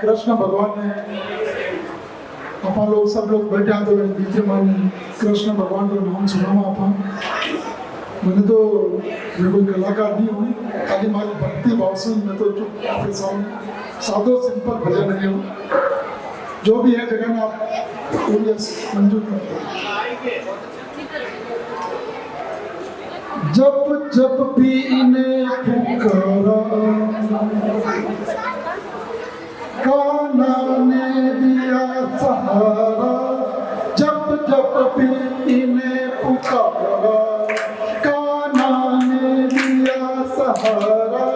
कृष्ण भगवान ने अपन लोग सब लोग बैठे हैं तो बीजे मानी कृष्ण भगवान का नाम सुनावा अपन। मैंने तो मैं कोई कलाकार नहीं हूँ, खाली हमारी भक्ति भाव से मैं तो चुप आपके सामने सादो सिंपल भजन है हूँ। जो भी है जगह में आप मंजूर करते हैं। जब जब भी इन्हें पुकारा कान्हा ने दिया सहारा। जब जब भी इन्हें पुकारा कान्हा ने दिया सहारा।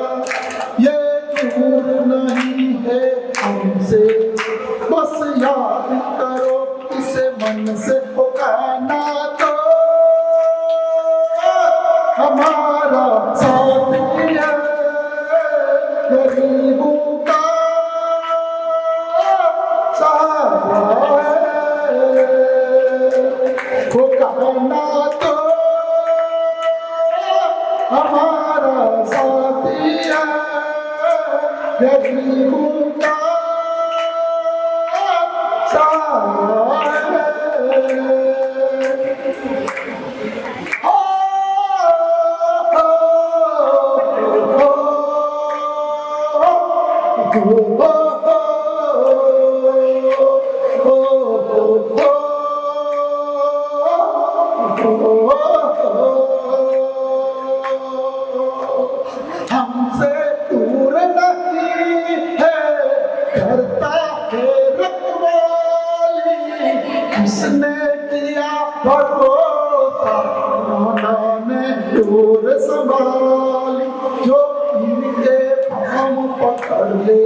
ये दूर नहीं है हमसे, बस याद करो इसे मन से। कान्हा तो हमारा साथी है, गरीबों का सहारा है। वो कान्हा तो हमारा साथी है, गरीबों का सहारा है। हमसे दूर नहीं है, करता है रखवाली। किसने किया भरोसा उन्होंने दूर संभाली। जो इनके पाँव पकड़ ले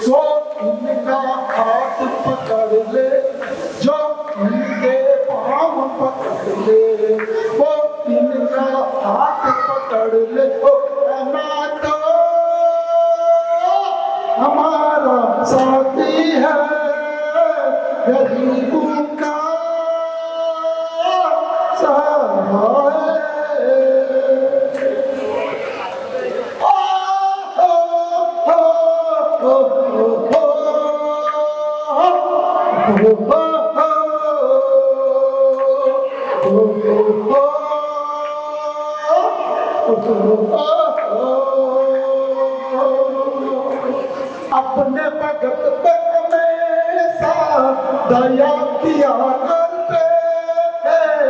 वो इनका हाथ पकड़ ले। जो इनके पाँव पकड़ ले वो इनका हाथ पकड़ ले। ओ कान्हा तो हमारा साथी है, गरीबों का सहारा है। अपने भगत पे हमेशा दया किया करते हैं।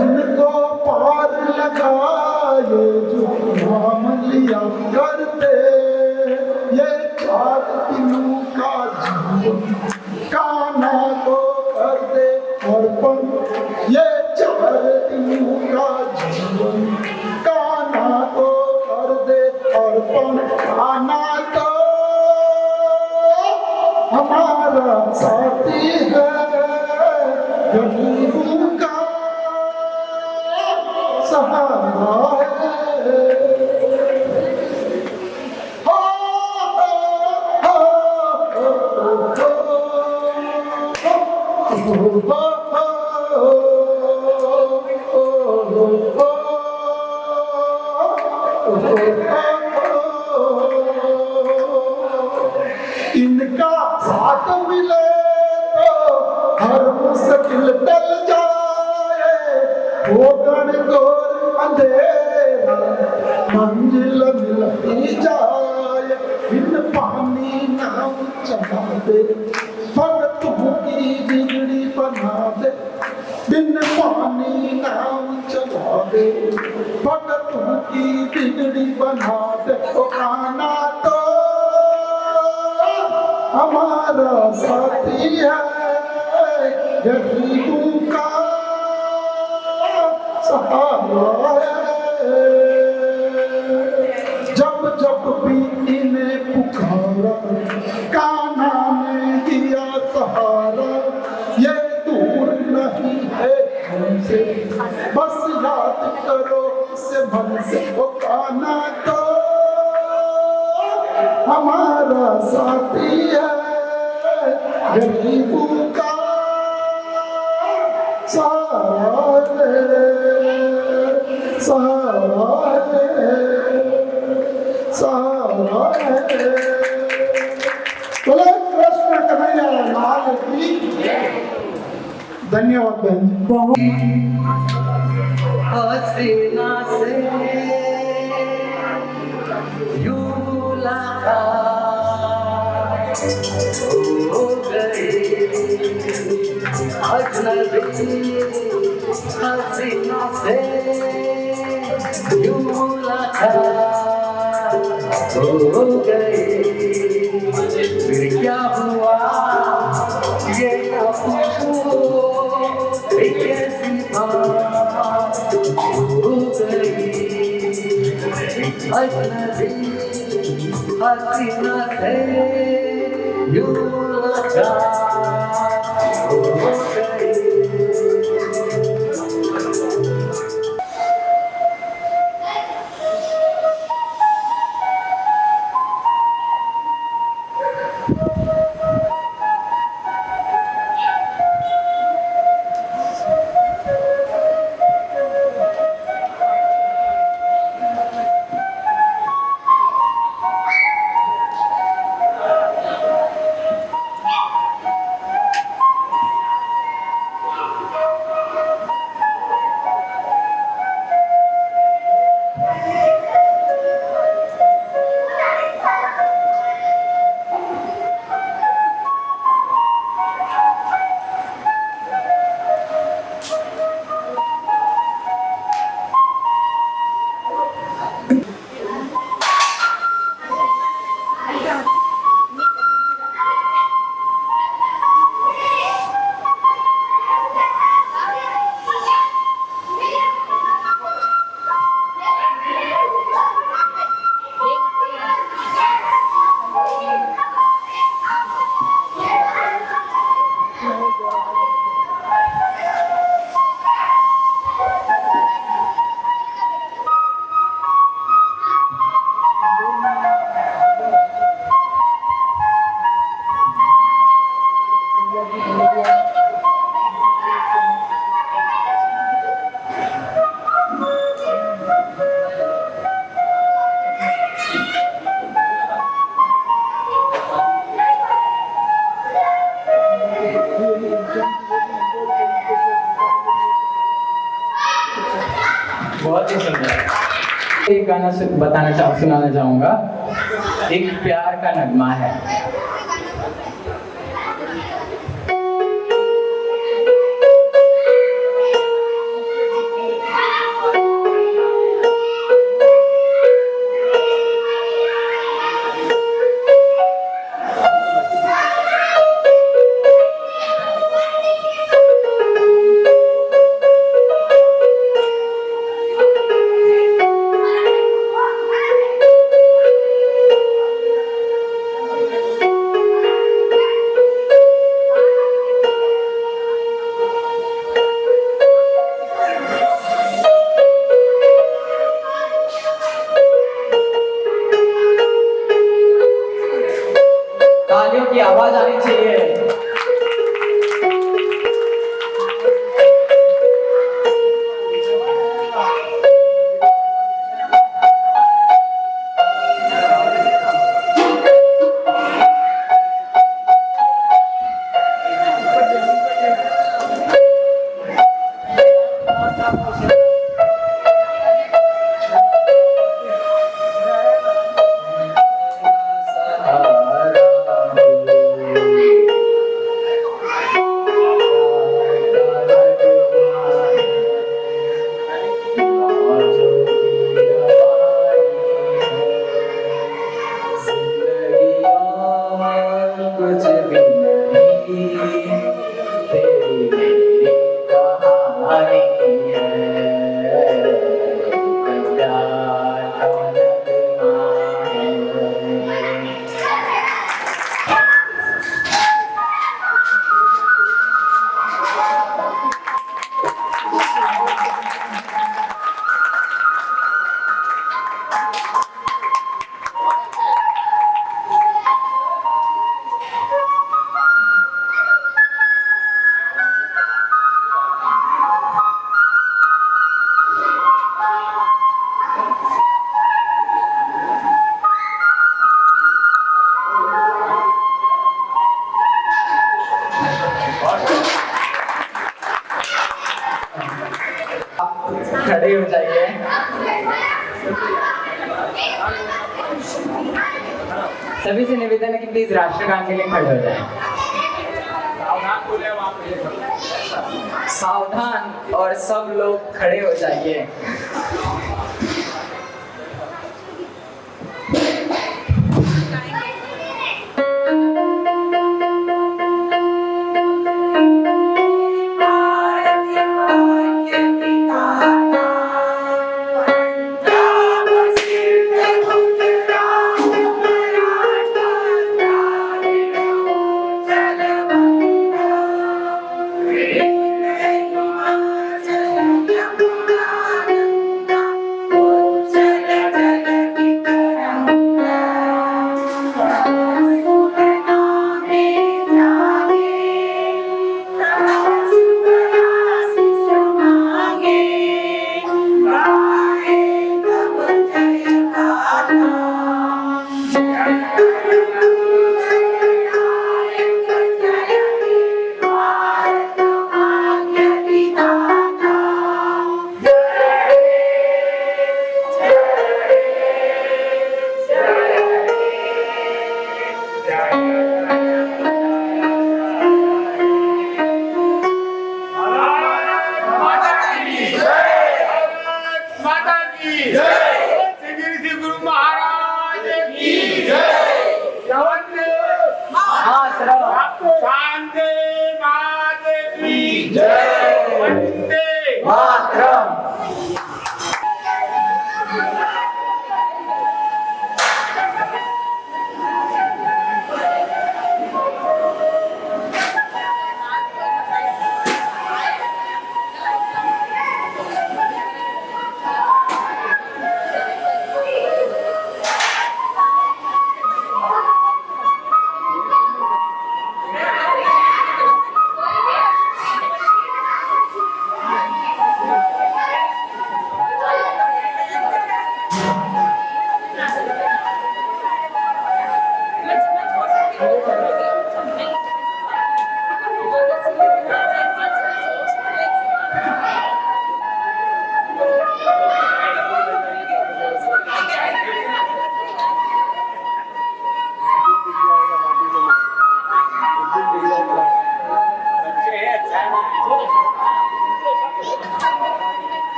उनको पार लगाए जो नाम लिया करते। ये 4 दिनों का जीवन कान्हा को कर दे अर्पण। ये 4 दिनों का जीवन कान्हा को कर दे अर्पण। कान्हा तो हमारा साथी है, गरीबों का सहारा है। इनका साथ मिले तो हर मुश्किल टल जाए। वो घनघोर अंधेरा मंजिल मिलती जाए। बिन पानी नाव चला दे, भगतों की बिगड़ी बना दे। बिन पानी नाव चला दे, भगतों की बिगड़ी बना दे। ओ कान्हा तो हमारा साथी है, गरीबों का सहारा है। जब जब भी इन्हें पुकारा कान्हा ने दिया सहारा। ये दूर नहीं है हमसे, बस याद करो इसे मन से। वो कान्हा तो हमारा साथी है, गरीबों का सहारा है, सहारा है, सहारा है। धन्यवाद बहन। हसीना से यूं मुलाकात हो गई, अजनबी हसीना से यूं मुलाकात हो गई। फिर क्या हुआ ये ना पूछो, एक ऐसी बात हो गई, अजनबी हसीना से यूं मुलाकात हो गई। बहुत ही सुंदर। एक गाना सुनाना चाहूंगा। एक प्यार का नगमा है। खड़े हो जाइए। सभी से निवेदन है कि प्लीज राष्ट्रगान के लिए खड़े हो जाएं। सावधान और सब लोग खड़े हो जाइए।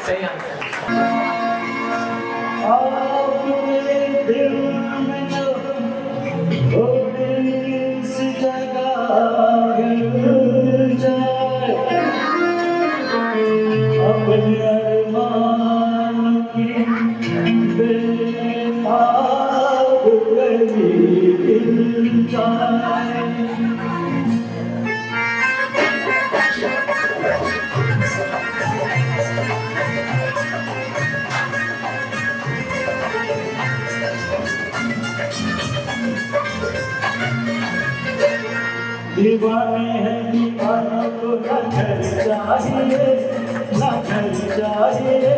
सही आंसर। अपने अरमान की बेताब गली दिल जाए। दीवाने हैं दीवानों को न घर चाहिए न घर चाहिए,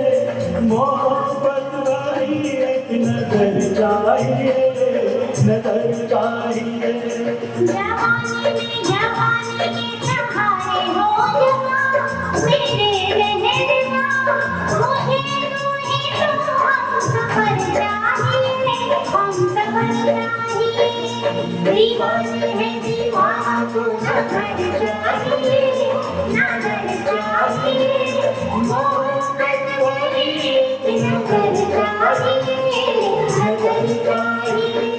मोहब्बत वाली एक नजर चाहिए, नजर चाहिए। जवानी के सहारे हो जवां मेरे रहना, मुझे तू ही तो हम सफर चाहिए, हम सफर चाहिए। दीवाने हैं दीवाना को न घर चाहिए न घर चाहिए, मोहब्बत वाली एक नजर चाहिए, नजर चाहिए।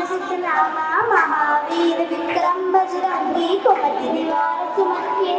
सिद्धनामा महावीर विक्रम बजरंगी कुमति निवार सुमति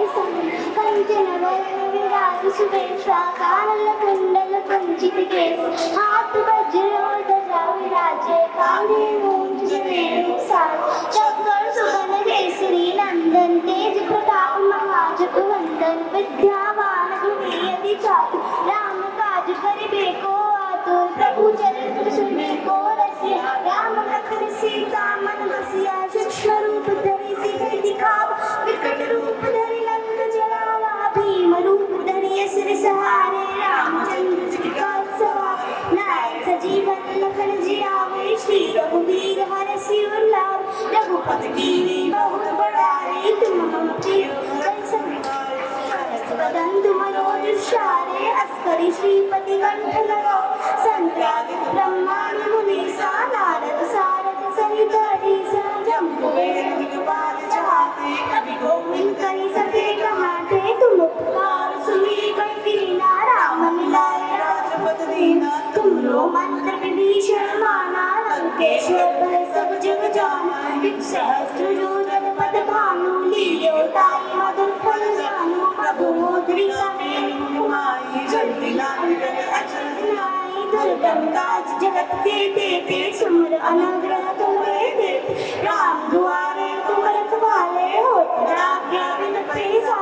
कंचन वरण विराज सुवेशा कानन कुंडल कुंचित केश हाथ वज्र ध्वजा विराजे कांधे मूंज जनेऊ साज चक्र सुगन केसरी नंदन तेज प्रताप महाजगवंदन विद्यावान गुणी यदि चातुर राम काज करिबे को आतुर प्रभु चरित्र सुनिबे को रसिया राम लखन सीता मन बसिया सूक्ष्म रूप धरि सिर दिखावा विकट रूप धरि लंक जलावा भीम रूप धरि असुर सहारे रामचंद्र जी का सवार नायक सजीवन लखन जियावे श्री रघुवीर हरषि उल्लास रघुपति कीन्ही बहुत बड़ाई तुम मम प्रिय वदन तुम रोज शारे अस्करि श्रीपति कंठ लगाओ संक्रांत ब्रह्मांड मुनीसा नारद सारद सहित अधीसा जम्बो दिगपाल चाहते कवि गोविंद कहि सके कहाते तुम उपकार सुनी दीना राम मिलाए राजपद दीना तुमरो मंत्र विभीषण माना लंकेश्वर भय सब जग जाना एक सहस्त्र योजन पद भानु लील्यो ताई मधुर फल जानू प्रभु मोद्रिका मेरी कुमारी जल्दी लाल करे अचल दिलाई दुर्गम काज जगत के देते सुमर अनुग्रह तुम्हें देते राम दुआरे तुम रखवाले हो आज्ञा बिन पैसा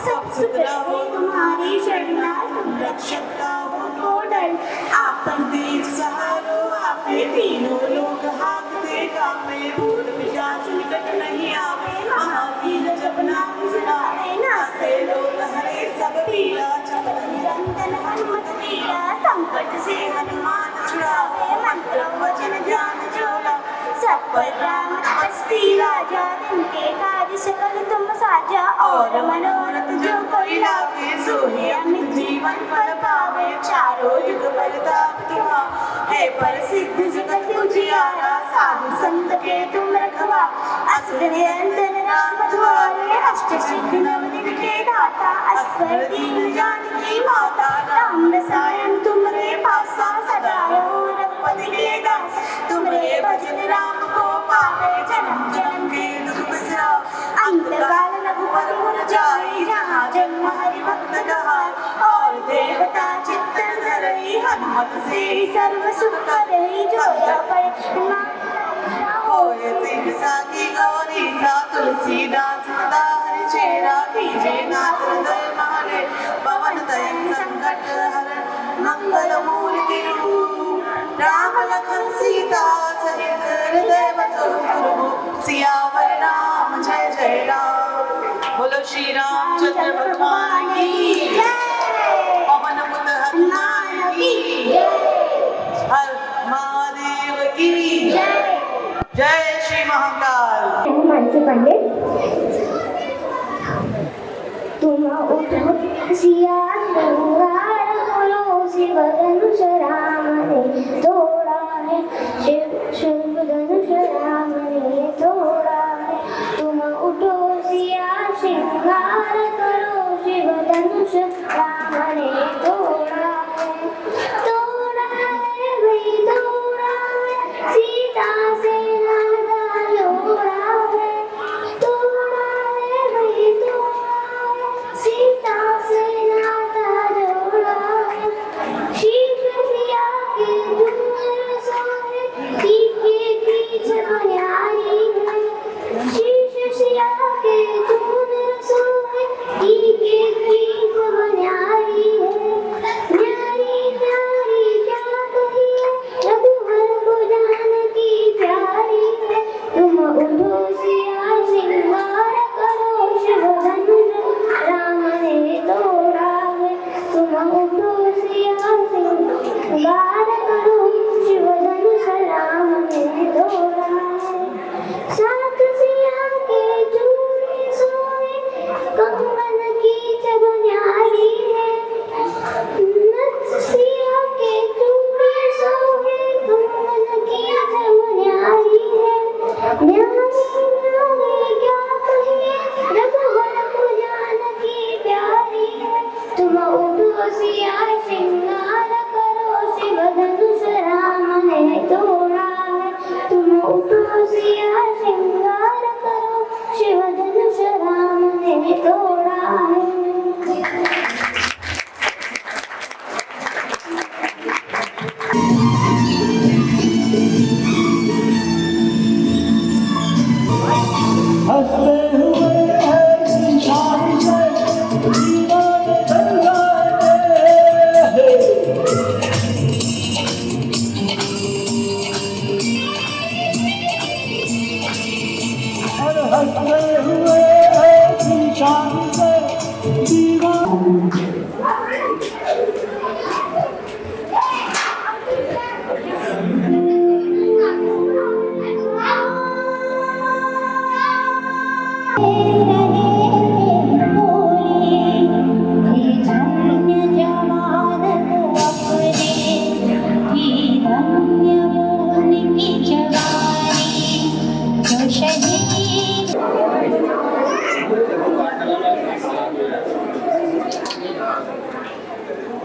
सब सुख रहो तुम्हारी शरणा तुम रक्षक का हो को डर आपन तेज सहारो आपे तीनों लोग हाकते कापे भूत पिशाच निकट नहीं आवे महावीर जब नाम सुनावे नास्ते लोग हरे सब पीड़ा चपल निरंजन हनुमत वीरा संकट से हनुमान छुड़ावे मंत्र वचन ध्यान जोड़ा सब पर राम तपस्वी राजा जिनके काज सकल तुम साजा और मनोरथ जो कोई लावे सोहे अमित जीवन फल पावे चारों युग परताप तुम्हारा है प्रसिद्ध जगत उजियारा साधु संत के तुम रखवा असुर निरंजन राम द्वारे अष्ट सिद्धि नवनिधि के दाता अस्वर दीन जानकी माता राम रसायन तुमरे पासा सदा रहो रघुपति के दास तुमरे भजन राम को पावे जन्म जन्म के दुख बिसराओ अंत काल रघुपति पुर जाई जहाँ जन्म हरि भक्त कहाई और देवता चित्तन धरई हनुमत से सर्व सुख करई जो पड़े होय सिंह साकी गौरी सा तुलसीदास सदा हरि चेरा कीजे नाथ हृदय मारे पवन तयन संकट हरण मंगल मूर्ति रूप राम लखन सीता सहित हृदय बसो सियावर राम जय जय राम बोलो श्री रामचंद्र भगवान की पवन पुत्र हनुमान की हर महादेव की जय श्री महाकाल। मानसी पंडित तुम उठो सिया श्रृंगार करो शिव धनुष राम ने तोड़ा है शिव धनुष राम ने तोड़ा है तुम उठो सिया श्रृंगार करो शिव धनुष राम ने तोड़ा है भाई तोड़ा है सीता से नाता जोड़ा है तोड़ा है भाई तोड़ा है सीता से नाता जोड़ा है शीश सिया के दूर सोए के बीच बनियारी है शीश सिया के दूर सोए के बीच बनियारी है न्यारी न्यारी क्या कहिए रघुवर को जानकी प्यारी है तुम उठो सिया श्रृंगार करो शिव धनुष राम ने तोड़ा है तुम उठो सिया श्रृंगार करो शिव धनुष राम ने तोड़ा है सात सिया के चूड़ी सोए कंगन की चबन्यारी है सिया के चूड़ी सोए कंगन की चबन्यारी है न्यारी न्यारी क्या कहिए रघुवर को जानकी प्यारी है तुम उठो सिया श्रृंगार करो शिव धनुष राम ने तोड़ा है तुम तुम उठो सिया श्रृंगार करो, शिव धनुष राम ने तोड़ा है। हंसते हुए ऐसी शान से दीवाने दरगाहे, और हंसते हुए ऐसी शान से दीवाने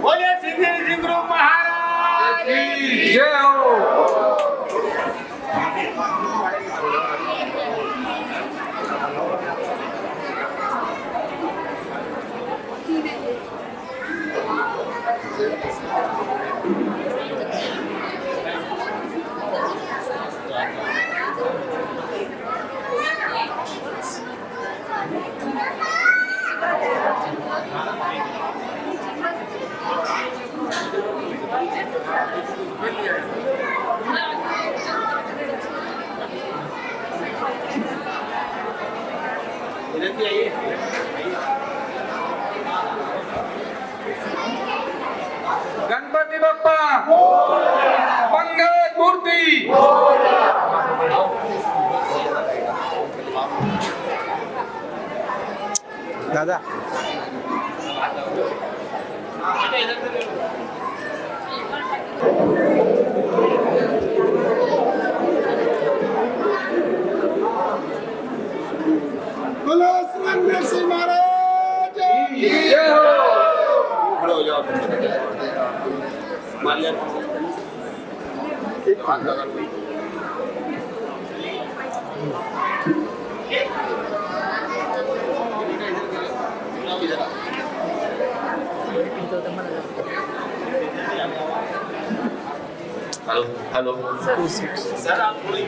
बोले सिंह गुरु महाराज की जय हो। गणपति बप्पा मंगल मूर्ति दादा बोलो सुरेंद्र सिंह महाराज की जय हो। खड़े हो जाओ। मालिया हाथ लगा लो। हेलो हेलो सर आप थोड़ी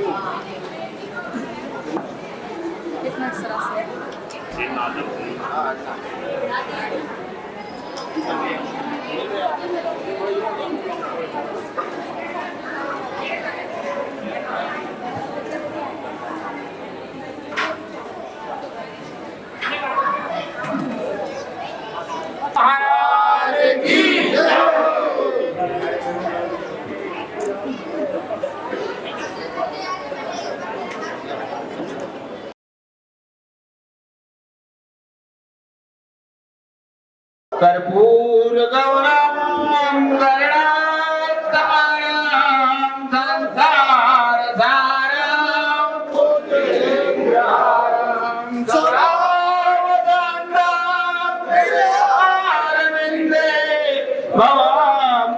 कितना सरस है। महाराज की कर्पूर गौरम करुणावतारम संसार सारम भुजगेन्द्रहारम सर्वसाधारणं अरविन्दे भवां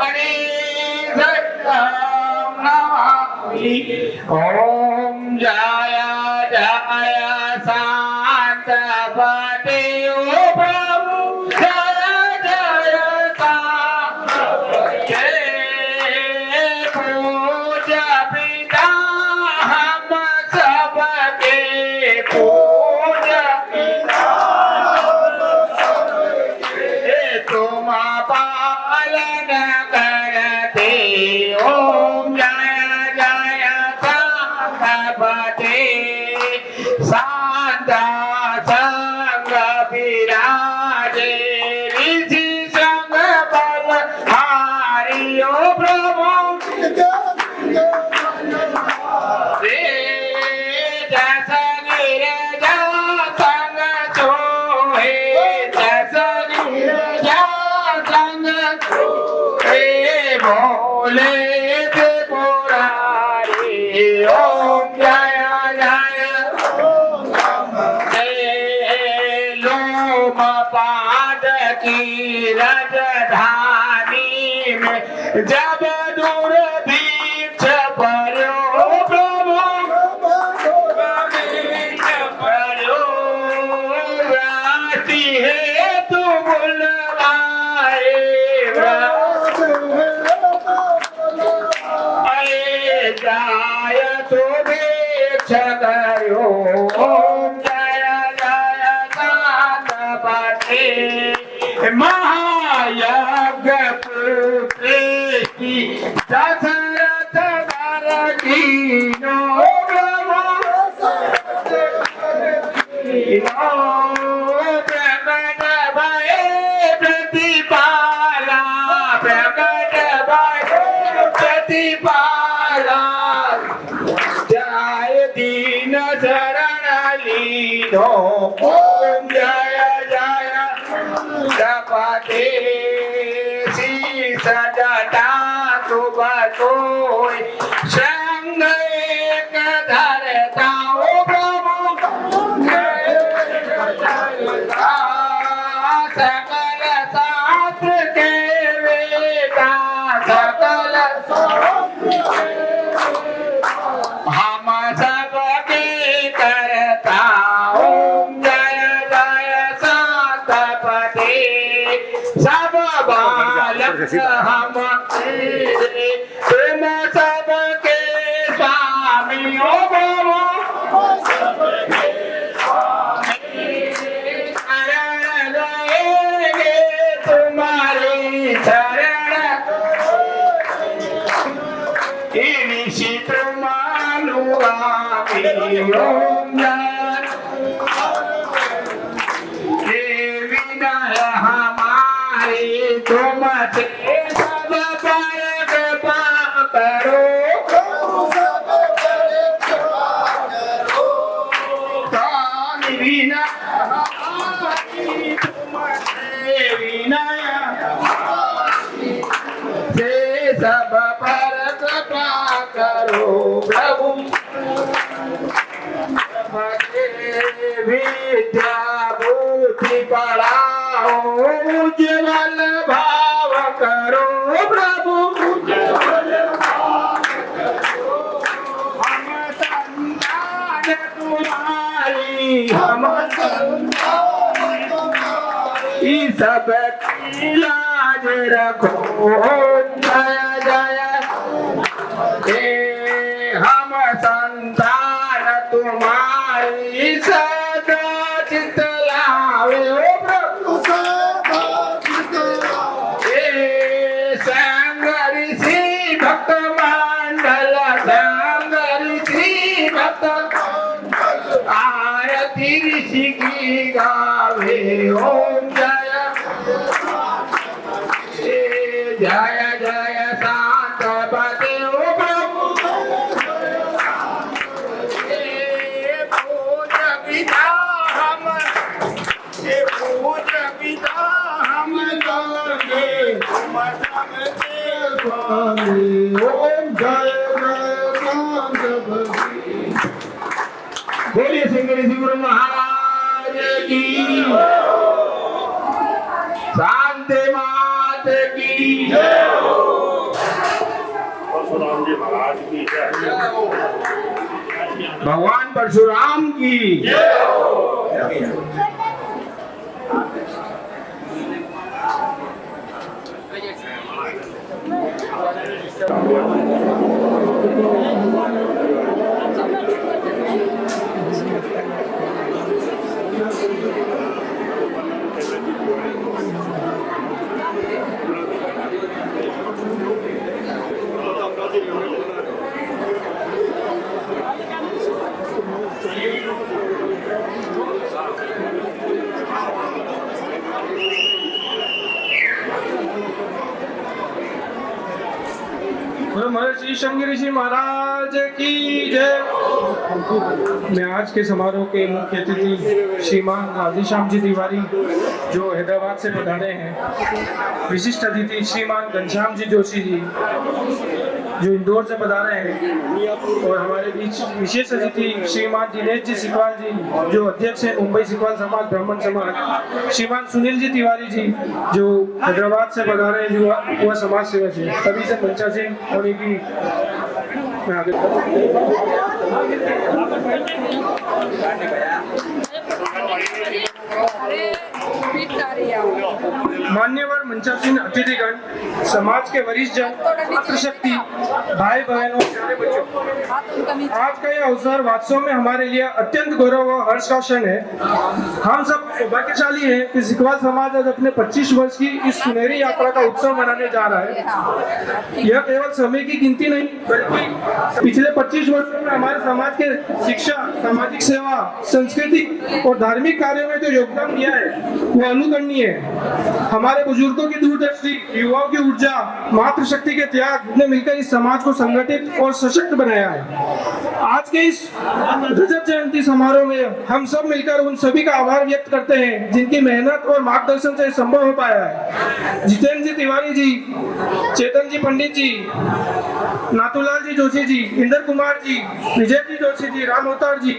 गणेशं नमामि। ॐ जय जय शांत पते राजधानी में जब दूर बीच परो है तू बुलवाए अरे जाय तो भिक्ष करो जय जय दानपते महायज्ञ पुत्री दशरथ वर कीनो प्रकट भय प्रतिपाला प्रकट भय प्रतिपाला जय दीन शरण लीनो ओम जय जय जपते शीस जटा सुबतोय संग एक धरता ओ प्रभु सकल शास्त्र के वेदा सकल हम सबके करता ओम जय जय शांतपते सब बालक हम तुम सबके स्वामी ओ प्रभु तुम्हारी शरण निशित मानुआमी ओम देवी नय हमारी तुमसे सब पर कृपा करो विनय हमारी तुमसे विनय से सब पर कृपा करो प्रभु विद्या बुद्धि बढ़ाओ उज्ज्वल भाव करो प्रभु हम संतान तुम्हारी हम इस सब की लाज रखो जय जय हे हम संतान तुम्हारी सदा चित लावे ओ प्रभु हे संग ऋषि भक्त मंडल संग ऋषि भक्त आरती ऋषि की गावे ओम जय जय जय शांतपते ओ प्रभु पूज पिता हम जागे तुम सबके स्वामी ओम जय जय शांतपते बोलिए सिंह ऋषि गुरु महाराज की शांति मात की परशुराम जी महाराज की जय भगवान परशुराम की महर्षि शंग ऋषि महाराज की जय। मैं आज के समारोह के मुख्य अतिथि श्रीमान राधेश्याम जी तिवारी जो हैदराबाद से पधारे हैं, विशिष्ट अतिथि श्रीमान घनश्याम जी जोशी जी जो इंदौर से पधारे हैं, और हमारे बीच विशेष अतिथि श्रीमान दिनेश जी सिकवाल जी जो अध्यक्ष हैं मुंबई सिकवाल समाज ब्राह्मण समाज, श्रीमान सुनील जी तिवारी जी जो हैदराबाद से पधारे हैं जो वह समाज सेवक है, सभी से पंचायत होने की मैं आगे मान्यवर मंचासीन अतिथिगण, समाज के वरिष्ठ जन, मातृशक्ति, भाई बहन और प्यारे बच्चों, आज का यह अवसर वास्तव में हमारे लिए अत्यंत गौरव और हर्ष का क्षण है। हम सब सौभाग्यशाली हैं कि सिखवाल समाज आज अपने 25 वर्ष की इस सुनहरी यात्रा का उत्सव मनाने जा रहा है। यह केवल समय की गिनती नहीं, बल्कि पिछले 25 वर्षों में हमारे समाज के शिक्षा, सामाजिक सेवा, संस्कृति और धार्मिक कार्यों में जो योगदान दिया है वो अनुकरणीय है। हमारे बुजुर्गों की दूरदृष्टि, युवाओं की ऊर्जा, मातृशक्ति के त्याग ने मिलकर इस समाज को संगठित और सशक्त बनाया है। आज के इस रजत जयंती समारोह में हम सब मिलकर उन सभी का आभार व्यक्त करते हैं जिनकी मेहनत और मार्गदर्शन से संभव हो पाया है। जितेंद्र जी तिवारी जी, चेतन जी पंडित जी, नाथूलाल जी जोशी जी, इंद्र कुमार जी, विजय जी जोशी जी, राम अवतार जी,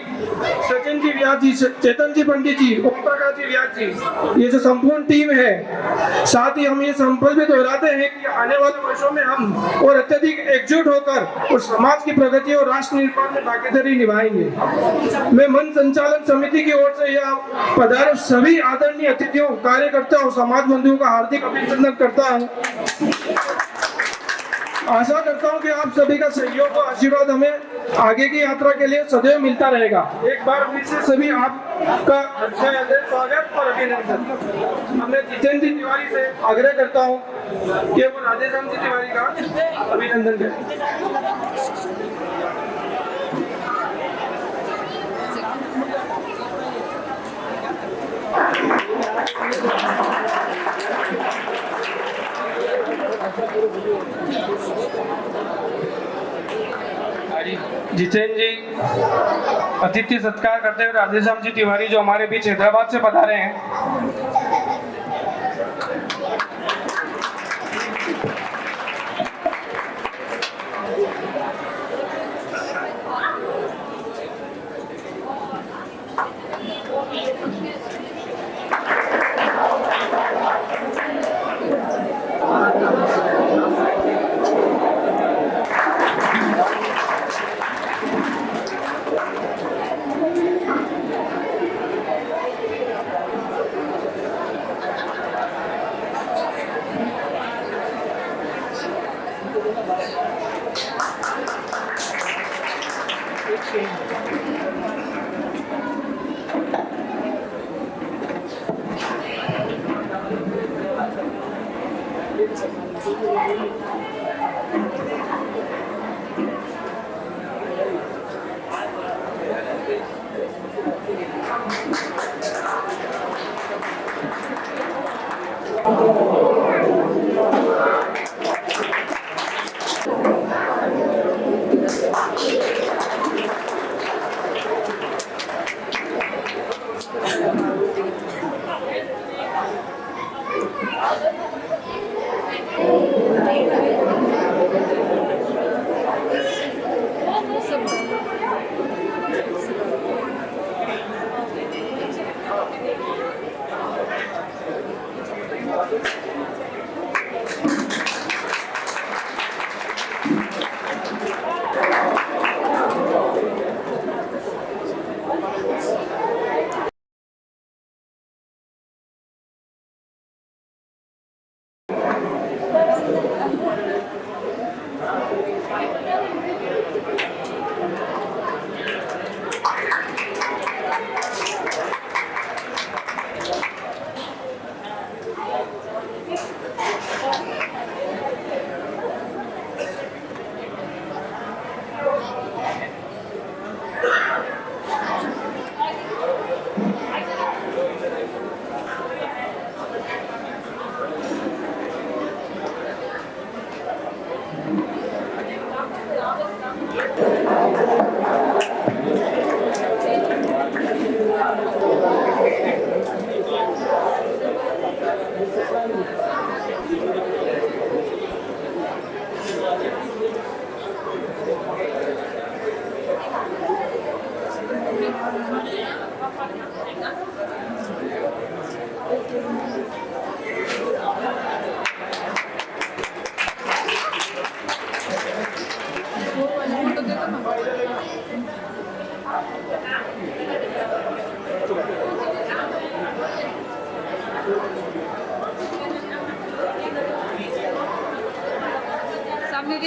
सचिन जी व्यास जी, चेतन जी पंडित जी, ओम प्रकाश जी व्यास जी, ये जो संपूर्ण टीम है। साथ ही हम ये संकल्प भी दोहराते हैं कि आने वाले वर्षों में हम और अत्यधिक एकजुट होकर और समाज की प्रगति और राष्ट्र निर्माण में भागीदारी निभाएंगे। मैं मंच संचालन समिति की ओर से यह पधारे सभी आदरणीय अतिथियों, कार्यकर्ताओं और समाज बंधुओं का हार्दिक अभिनंदन करता हूँ। आशा करता हूँ कि आप सभी का सहयोग और आशीर्वाद हमें आगे की यात्रा के लिए सदैव मिलता रहेगा। एक बार फिर से सभी आपका स्वागत और अभिनंदन। मैं जितेंद्र जी तिवारी से आग्रह करता हूँ कि वो राधेश्याम जी तिवारी का अभिनंदन करें। जितेंद्र जी अतिथि सत्कार करते हुए राधेश्याम जी तिवारी जो हमारे बीच हैदराबाद से पधारे हैं।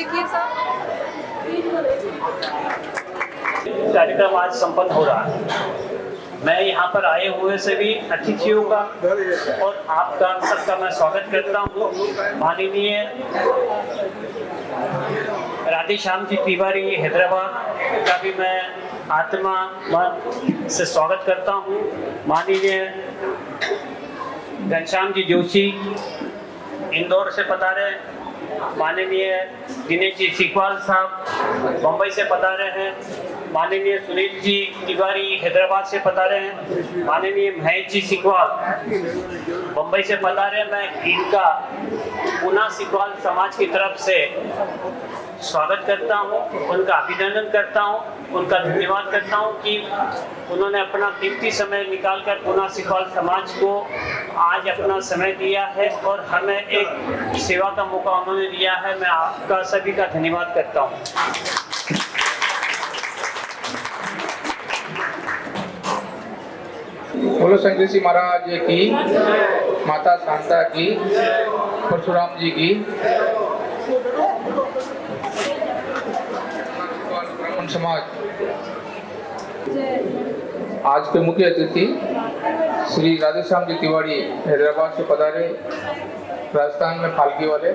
देखिए साहब। कार्यक्रम आज संपन्न हो रहा है। मैं यहाँ पर आए हुए सभी अतिथियों का और आपका सबका मैं स्वागत करता हूँ। माननीय राधे श्याम जी तिवारी हैदराबाद का भी मैं आत्मा मन से स्वागत करता हूँ। माननीय घनश्याम जी जोशी इंदौर से पधारे, माननीय दिनेश जी सीकवाल साहब बम्बई से पधारे हैं, माननीय सुनील जी तिवारी हैदराबाद से पधारे हैं, माननीय महेश जी सीकवाल बम्बई से पधारे। मैं इनका पूना सीकवाल समाज की तरफ से स्वागत करता हूं, उनका अभिनंदन करता हूं, उनका धन्यवाद करता हूं कि उन्होंने अपना कीमती समय निकालकर पूना सीकवाल समाज को आज अपना समय दिया है और हमें एक सेवा का मौका उन्होंने दिया है। मैं आपका सभी का धन्यवाद करता हूं। बोलो शंकर जी महाराज की, माता शांता की, परशुराम जी की। ब्राह्मण समाज आज के मुख्य अतिथि श्री राधेश्याम जी तिवारी हैदराबाद से पधारे, राजस्थान में फाल्की वाले,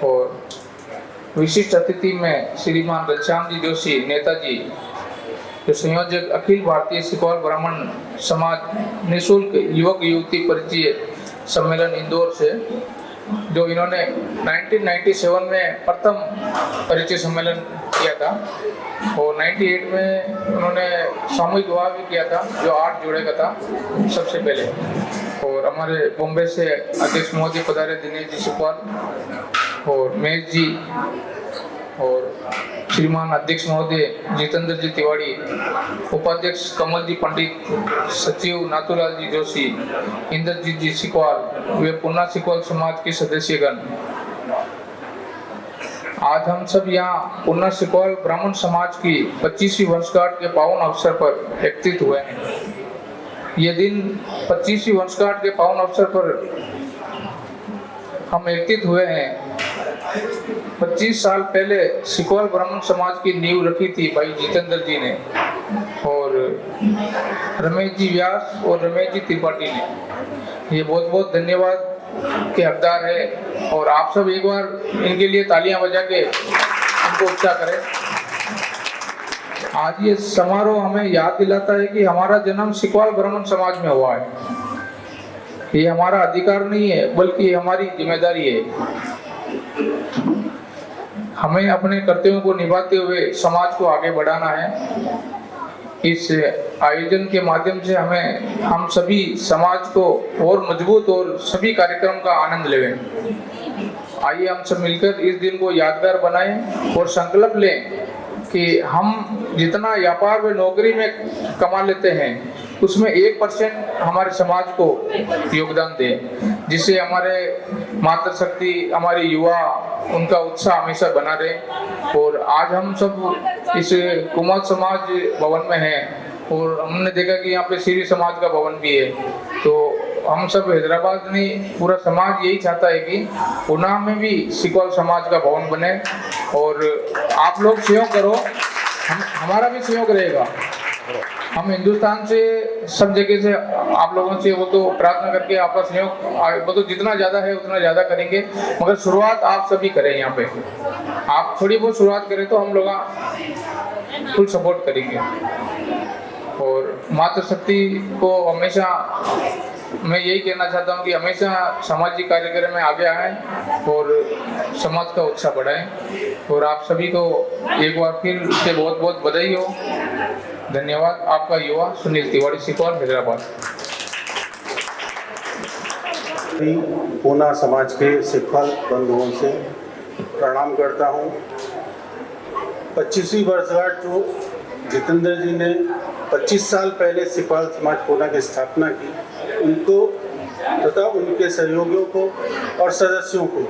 और विशिष्ट अतिथि में श्रीमान घनश्याम जी जोशी नेताजी जो संयोजक अखिल भारतीय सीकवाल ब्राह्मण समाज निःशुल्क युवक युवती परिचय सम्मेलन इंदौर से, जो इन्होंने 1997 में प्रथम परिचय सम्मेलन किया था और 98 में उन्होंने सामूहिक विवाह भी किया था जो 8 जोड़े का था सबसे पहले। और हमारे बॉम्बे से अध्यक्ष महोदय पधारे दिनेश जी सीकवाल और महेश जी और श्रीमान अध्यक्ष महोदय जितेंद्र जी तिवारी, उपाध्यक्ष कमल जी पंडित, सचिव नाथूलाल जी जोशी, इंद्रजीत जी सीकवाल, वे पूना सीकवाल समाज के सदस्यगण। आज हम सब यहाँ पूना सीकवाल ब्राह्मण समाज की 25वीं वर्षगांठ के पावन अवसर पर एकत्रित हुए हैं। ये दिन 25वीं वर्षगांठ के पावन अवसर पर हम एकत्रित हुए हैं। 25 साल पहले सीकवाल ब्राह्मण समाज की नींव रखी थी भाई जितेंद्र जी ने और रमेश जी व्यास और रमेश जी त्रिपाठी ने। ये बहुत बहुत धन्यवाद के हकदार है और आप सब एक बार इनके लिए तालियां बजा के इनको उत्साह करें। आज ये समारोह हमें याद दिलाता है कि हमारा जन्म सीकवाल ब्राह्मण समाज में हुआ है। ये हमारा अधिकार नहीं है बल्कि हमारी जिम्मेदारी है। हमें अपने कर्तव्यों को निभाते हुए समाज को आगे बढ़ाना है। इस आयोजन के माध्यम से हम सभी समाज को और मजबूत और सभी कार्यक्रम का आनंद लें। आइए हम सब मिलकर इस दिन को यादगार बनाएं और संकल्प लें कि हम जितना व्यापार व नौकरी में कमा लेते हैं उसमें 1% हमारे समाज को योगदान दें, जिससे हमारे मातृशक्ति, हमारे युवा, उनका उत्साह हमेशा बना रहे। और आज हम सब इस कुमार समाज भवन में हैं और हमने देखा कि यहाँ पे श्री समाज का भवन भी है। तो हम सब हैदराबाद नहीं, पूरा समाज यही चाहता है कि पूना में भी सीकवाल समाज का भवन बने और आप लोग सहयोग करो, हमारा भी सहयोग रहेगा। हम हिंदुस्तान से सब जगह से आप लोगों से वो तो प्रार्थना करके आपका सहयोग वो तो जितना ज़्यादा है उतना ज़्यादा करेंगे, मगर शुरुआत आप सभी करें। यहाँ पे आप थोड़ी बहुत शुरुआत करें तो हम लोग फुल सपोर्ट करेंगे। और मातृशक्ति को हमेशा मैं यही कहना चाहता हूँ कि हमेशा सामाजिक कार्यक्रम में आगे आएँ और समाज का उत्साह बढ़ाएं। और आप सभी को एक बार फिर से बहुत बहुत बधाई हो। धन्यवाद। आपका युवा सुनील तिवारी, सीकवाल, हैदराबाद। पूना समाज के सीकवाल बंधुओं से प्रणाम करता हूँ। 25वीं वर्षगांठ जो जितेंद्र जी ने 25 साल पहले सीकवाल समाज पूना की स्थापना की, उनको तथा उनके सहयोगियों को और सदस्यों को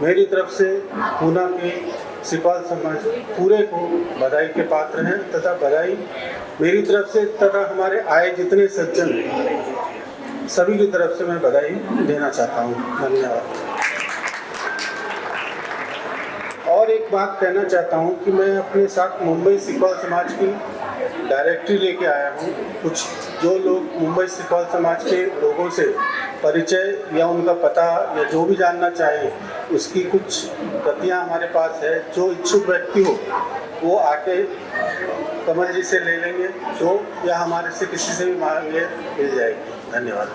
मेरी तरफ से पूना के सीकवाल समाज पूरे को बधाई के पात्र हैं तथा बधाई मेरी तरफ से तथा हमारे आए जितने सज्जन सभी की तरफ से मैं बधाई देना चाहता हूँ। धन्यवाद। और एक बात कहना चाहता हूँ कि मैं अपने साथ मुंबई सिखवाल समाज की डायरेक्टरी लेके आया हूँ। कुछ जो लोग मुंबई सिखवाल समाज के लोगों से परिचय या उनका पता या जो भी जानना चाहे उसकी कुछ प्रतियाँ हमारे पास है। जो इच्छुक व्यक्ति हो वो आके कमल जी से ले लेंगे तो या हमारे से किसी से भी मांगे मिल जाएगी। धन्यवाद।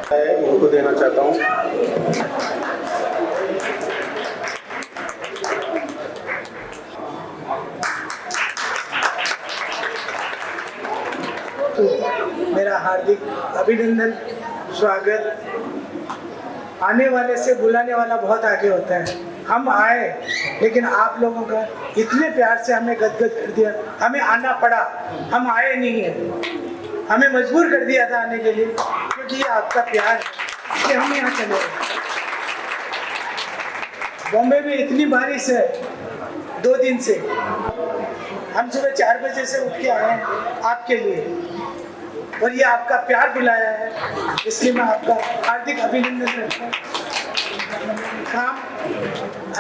मैं इनको देना चाहता हूँ। मेरा हार्दिक अभिनंदन, स्वागत। आने वाले से बुलाने वाला बहुत आगे होता है। हम आए लेकिन आप लोगों का इतने प्यार से हमें गदगद कर दिया, हमें आना पड़ा। हम आए नहीं है, हमें मजबूर कर दिया था आने के लिए, क्योंकि ये आपका प्यार है कि हम यहाँ चले गए। बॉम्बे में इतनी बारिश है 2 दिन से, हम सुबह 4 बजे से उठ के आए हैं आपके लिए, और ये आपका प्यार बुलाया है, इसलिए मैं आपका हार्दिक अभिनंदन करता हूँ। काम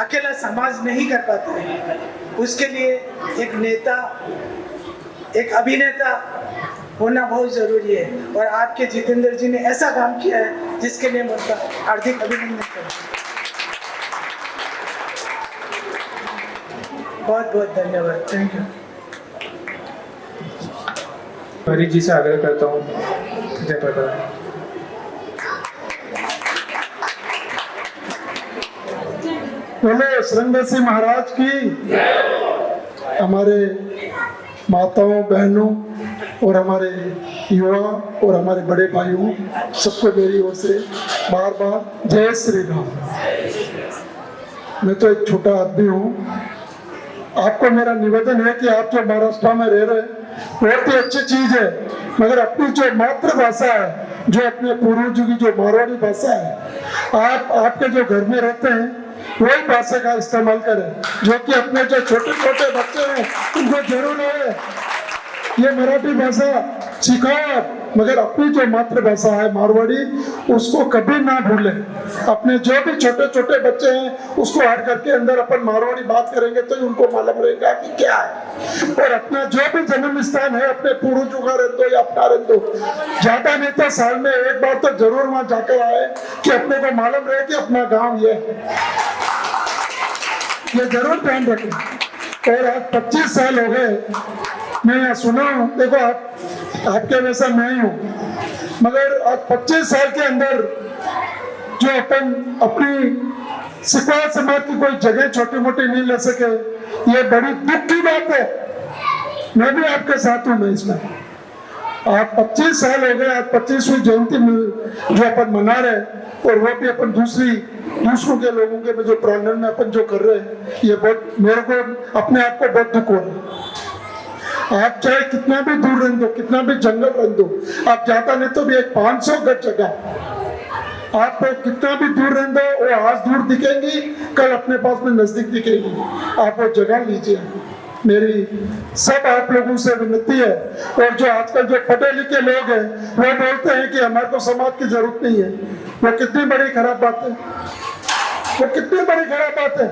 अकेला समाज नहीं कर पाता है, उसके लिए एक नेता, एक अभिनेता होना बहुत जरूरी है, और आपके जितेंद्र जी ने ऐसा काम किया है जिसके लिए मैं उनका हार्दिक अभिनंदन करता हूँ। बहुत बहुत धन्यवाद। Thank you. हरी जी से आग्रह करता हूँ, जय प्रकाश। बोले श्रृंगेरी महाराज की। हमारे माताओं, बहनों और हमारे युवा और हमारे बड़े भाइयों, सबको मेरी ओर से बार बार जय श्री राम। मैं तो एक छोटा आदमी हूँ। आपको मेरा निवेदन है कि आप जो महाराष्ट्र में रह रहे हैं बहुत ही अच्छी चीज है, मगर अपनी जो मातृभाषा है, जो अपने पूर्वजों की जो मारवाड़ी भाषा है, आपके जो घर में रहते हैं वही भाषा का इस्तेमाल करें। जो कि अपने जो छोटे छोटे बच्चे हैं उनको जरूर है ये मराठी भाषा सिखाओ, मगर अपनी जो मातृभाषा है मारवाड़ी उसको कभी ना भूलें। अपने जो भी छोटे छोटे बच्चे हैं उसको हट करके अंदर अपन मारवाड़ी बात करेंगे तो उनको मालूम रहेगा कि क्या है। और अपना जो भी जन्म स्थान है अपने पूर्वजों का रह दो या अपना रह दो, ज्यादा नहीं तो साल में एक बार तो जरूर वहां जाकर आए कि अपने को मालूम रहे कि अपना गाँव ये जरूर ध्यान रखें। और आज 25 साल हो गए मैं यहाँ सुना हूँ, देखो आपके वैसा मैं ही हूँ, मगर आज 25 साल के अंदर जो अपन अपनी सिखवाल समाज की कोई जगह छोटी मोटी नहीं ले सके, ये बड़ी दुख की बात है। मैं भी आपके साथ हूँ। मैं इसमें आज 25 साल हो गए, आज 25वीं जयंती जो अपन मना रहे, और वो भी अपन दूसरों के लोगों के जो प्रांगण में अपन जो कर रहे हैं, ये बहुत मेरे को अपने आप को बहुत दुख हो रहा है। आप चाहे कितना भी दूर रह दो, कितना भी जंगल रह दो, आप जाता नहीं तो भी एक 500 गज जगह आप कितना भी दूर रह दो, वो आज दूर दिखेंगी, कल अपने पास में नजदीक दिखेंगी। आप वो जगह लीजिए। मेरी सब आप लोगों से विनती है। और जो आजकल जो पढ़े लिखे लोग हैं वो बोलते हैं कि हमारे को समाज की जरूरत नहीं है, वो कितनी बड़ी खराब बात है, वो कितनी बड़ी खराब बात है।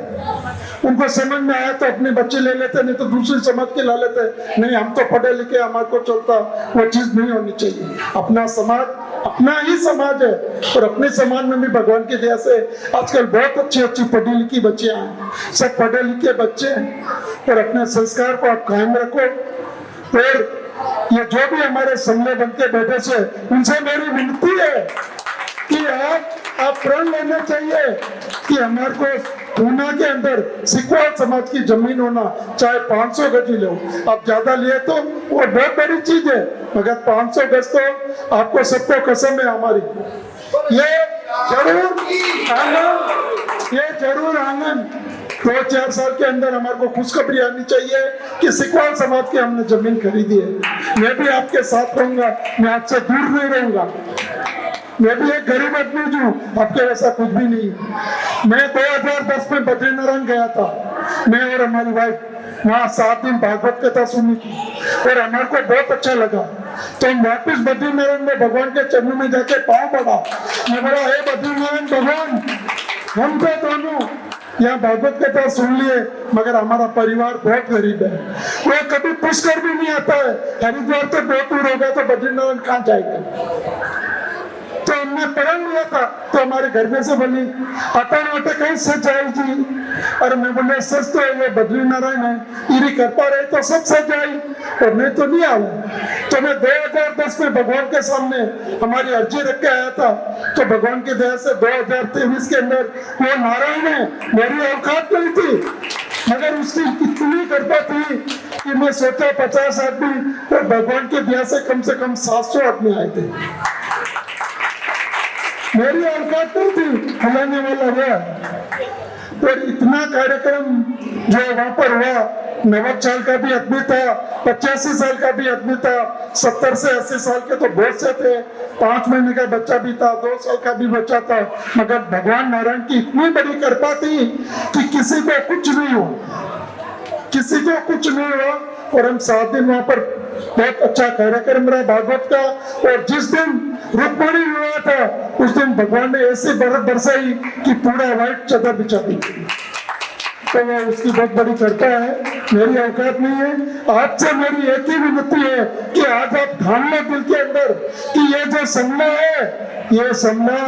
उनको समझ में आया तो अपने बच्चे ले लेते, नहीं तो दूसरी समाज के ला लेते। नहीं, हम तो पढ़े लिखे, हमारे को चलता, वो चीज नहीं होनी चाहिए। अपना समाज अपना ही समाज है, और अपने समाज में भी भगवान की दया से आजकल बहुत अच्छी अच्छी पढ़ी लिखी बच्चियां हैं, सब पढ़े लिखे बच्चे हैं। और अपने संस्कार को आप कायम रखो। और ये जो भी हमारे समले बन के बैठे से उनसे मेरी विनती है कि आप प्रण लेना चाहिए कि हमारे को पूना के अंदर सिखवाल समाज की जमीन होना, चाहे 500 गज ही लो। आप ज्यादा लिए तो वो बहुत बड़ी चीज है, मगर 500 गज तो आपको सबको कसम है हमारी। ये जरूर आंगन 2-4 साल के अंदर हमारे को खुशखबरी आनी चाहिए कि सिखवाल समाज की हमने जमीन खरीदी है। मैं भी आपके साथ रहूंगा, मैं आपसे दूर नहीं रहूंगा। मैं भी एक गरीब आदमी हूँ, आपके वैसा कुछ भी नहीं। मैं 2010 में बद्रीनारायण गया था, मैं और हमारी वाइफ वहाँ 7 दिन भागवत कथा सुनी थी और हमारे को बहुत अच्छा लगा। तो हम वापिस बद्रीनारायण में भगवान के चरणों में जाके पाँव पड़ा, मैं बोला हे बद्रीनारायण भगवान, हम तो दोनों यहाँ भागवत कथा सुन लिए मगर हमारा परिवार बहुत गरीब है, वो कभी पुष्कर भी नहीं आता है, हरिद्वार तो बहुत दूर होगा तो बद्रीनारायण कहाँ जाएगा। तो हमने पढ़ लिया था तो हमारे घर में से बोली अटन वटे कहीं सच जाएगी, और मैं बोले सच तो ये बद्रीनारायण है, इरी कृपा रहे तो सब सच जाए और नहीं तो नहीं आया। तो मैं 2010 में भगवान के सामने हमारी अर्जी रख के आया था, तो भगवान की दया से 2023 के अंदर वो नारायण है, मेरी औकात नहीं थी मगर उसकी इतनी कृपा थी कि मैं सोचा 50 आदमी और भगवान की दया से कम 700 आदमी आए थे। मेरी औकात नहीं थी, हलाने वाला हुआ। और इतना कार्यक्रम जो वहां पर हुआ, 90 साल का भी आदमी था, 85 साल का भी आदमी था, 70 से 80 साल के तो बहुत से थे, 5 महीने का बच्चा भी था, 2 साल का भी बच्चा था, मगर भगवान नारायण की इतनी बड़ी कृपा थी कि किसी को कुछ नहीं हुआ, किसी को कुछ नहीं हुआ। और हम 7 दिन वहां पर बहुत अच्छा कार्यक्रम रहा भागवत का। और जिस दिन रुक्मणी हुआ था उस दिन भगवान ने ऐसी बरफ बरसाई कि पूरा व्हाइट चादर बिछा दी। तो वह उसकी बहुत बड़ी कृपा है, मेरी औकात नहीं है। आपसे मेरी एक ही विनती है कि आज आप ठान लो दिल के अंदर कि ये जो समना है, ये समना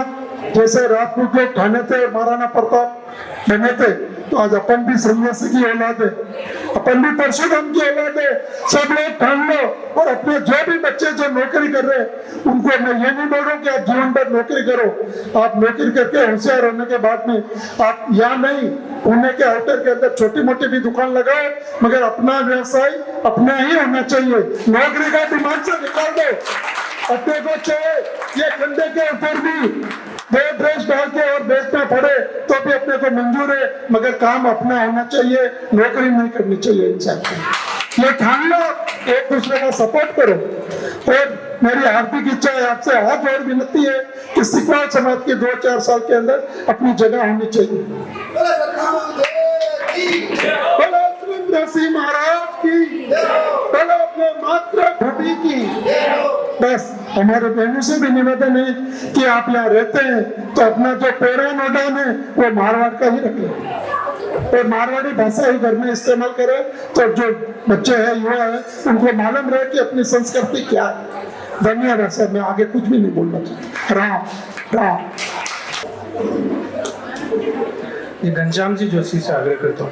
जैसे राजपूत लोग ठाने थे, महाराणा प्रताप बने थे, तो आज अपन भी सन्यासी की औलाद है, अपन भी परशुराम की औलाद है। सब लोग ठान लो और अपने जो भी बच्चे जो नौकरी कर रहे हैं उनको मैं ये नहीं बोल रहा हूँ कि आप जीवन भर नौकरी करो, आप नौकरी करके होशियार होने के बाद में आप यहाँ नहीं, पुणे के आउटर के अंदर छोटी मोटी भी दुकान लगाओ मगर अपना व्यवसाय अपना ही होना चाहिए। नौकरी का दिमाग से निकाल दो, अपने को चाहे ये कंधे के ऊपर भी 2 ड्रेस डाल के और बेचना पड़े तो भी अपने को मंजूर है, मगर काम अपना होना चाहिए, नौकरी नहीं करनी चाहिए इंसान को। ये ठान लो, एक दूसरे का सपोर्ट करो। और मेरी हार्दिक इच्छा है, आपसे हाथ जोड़ विनती है कि सिखवाल समाज की 2-4 साल के अंदर अपनी जगह होनी चाहिए। सिंह महाराज की, बोलो अपने मातृभूमि की। बस हमारे बहनों से भी निवेदन है कि आप यहाँ रहते हैं तो अपना जो पेरान ओडान है वो मारवाड़ का ही रखें और मारवाड़ी भाषा ही घर में इस्तेमाल करें, तो जो बच्चे हैं युवा है उनको मालूम रहे कि अपनी संस्कृति क्या है। धन्यवाद सर, मैं आगे कुछ भी नहीं बोलना चाहता। राम राम। ये घनश्याम जी जोशी से आग्रह करता हूँ,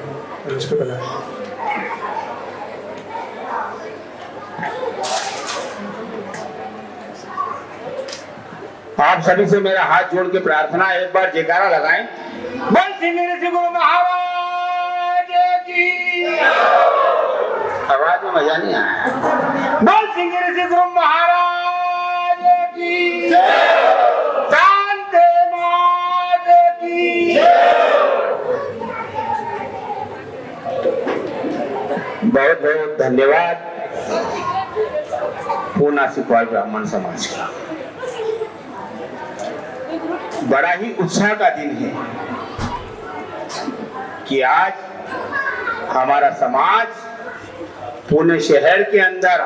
आप सभी से मेरा हाथ जोड़ के प्रार्थना, एक बार जयकारा लगाएं। बोल सिंह गुरु महाराज की। आवाज में मजा नहीं आया। बोल सिंह गुरु महाराज की। शांति मात की। बहुत बहुत धन्यवाद पूना सिखवाल ब्राह्मण समाज का। बड़ा ही उत्साह का दिन है कि आज हमारा समाज पुणे शहर के अंदर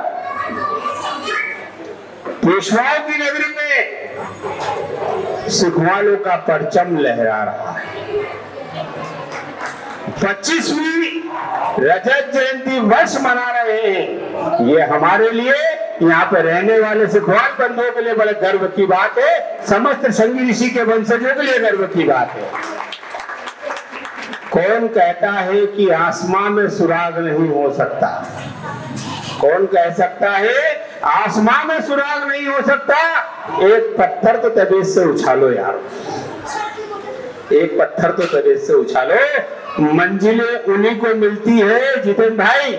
पेशवाओं की नगरी में सिखवालों का परचम लहरा रहा है। 25वीं रजत जयंती वर्ष मना रहे हैं। ये हमारे लिए, यहाँ पे रहने वाले सिखवाल बंधुओं के लिए बड़े गर्व की बात है, समस्त संगी ऋषि के वंशजों के लिए गर्व की बात है। कौन कहता है कि आसमां में सुराग नहीं हो सकता? कौन कह सकता है आसमां में सुराग नहीं हो सकता? एक पत्थर तो तबीयत से उछालो यार, एक पत्थर तो तबीयत से उछालो। मंजिलें उन्हीं को मिलती है जितेंद्र भाई,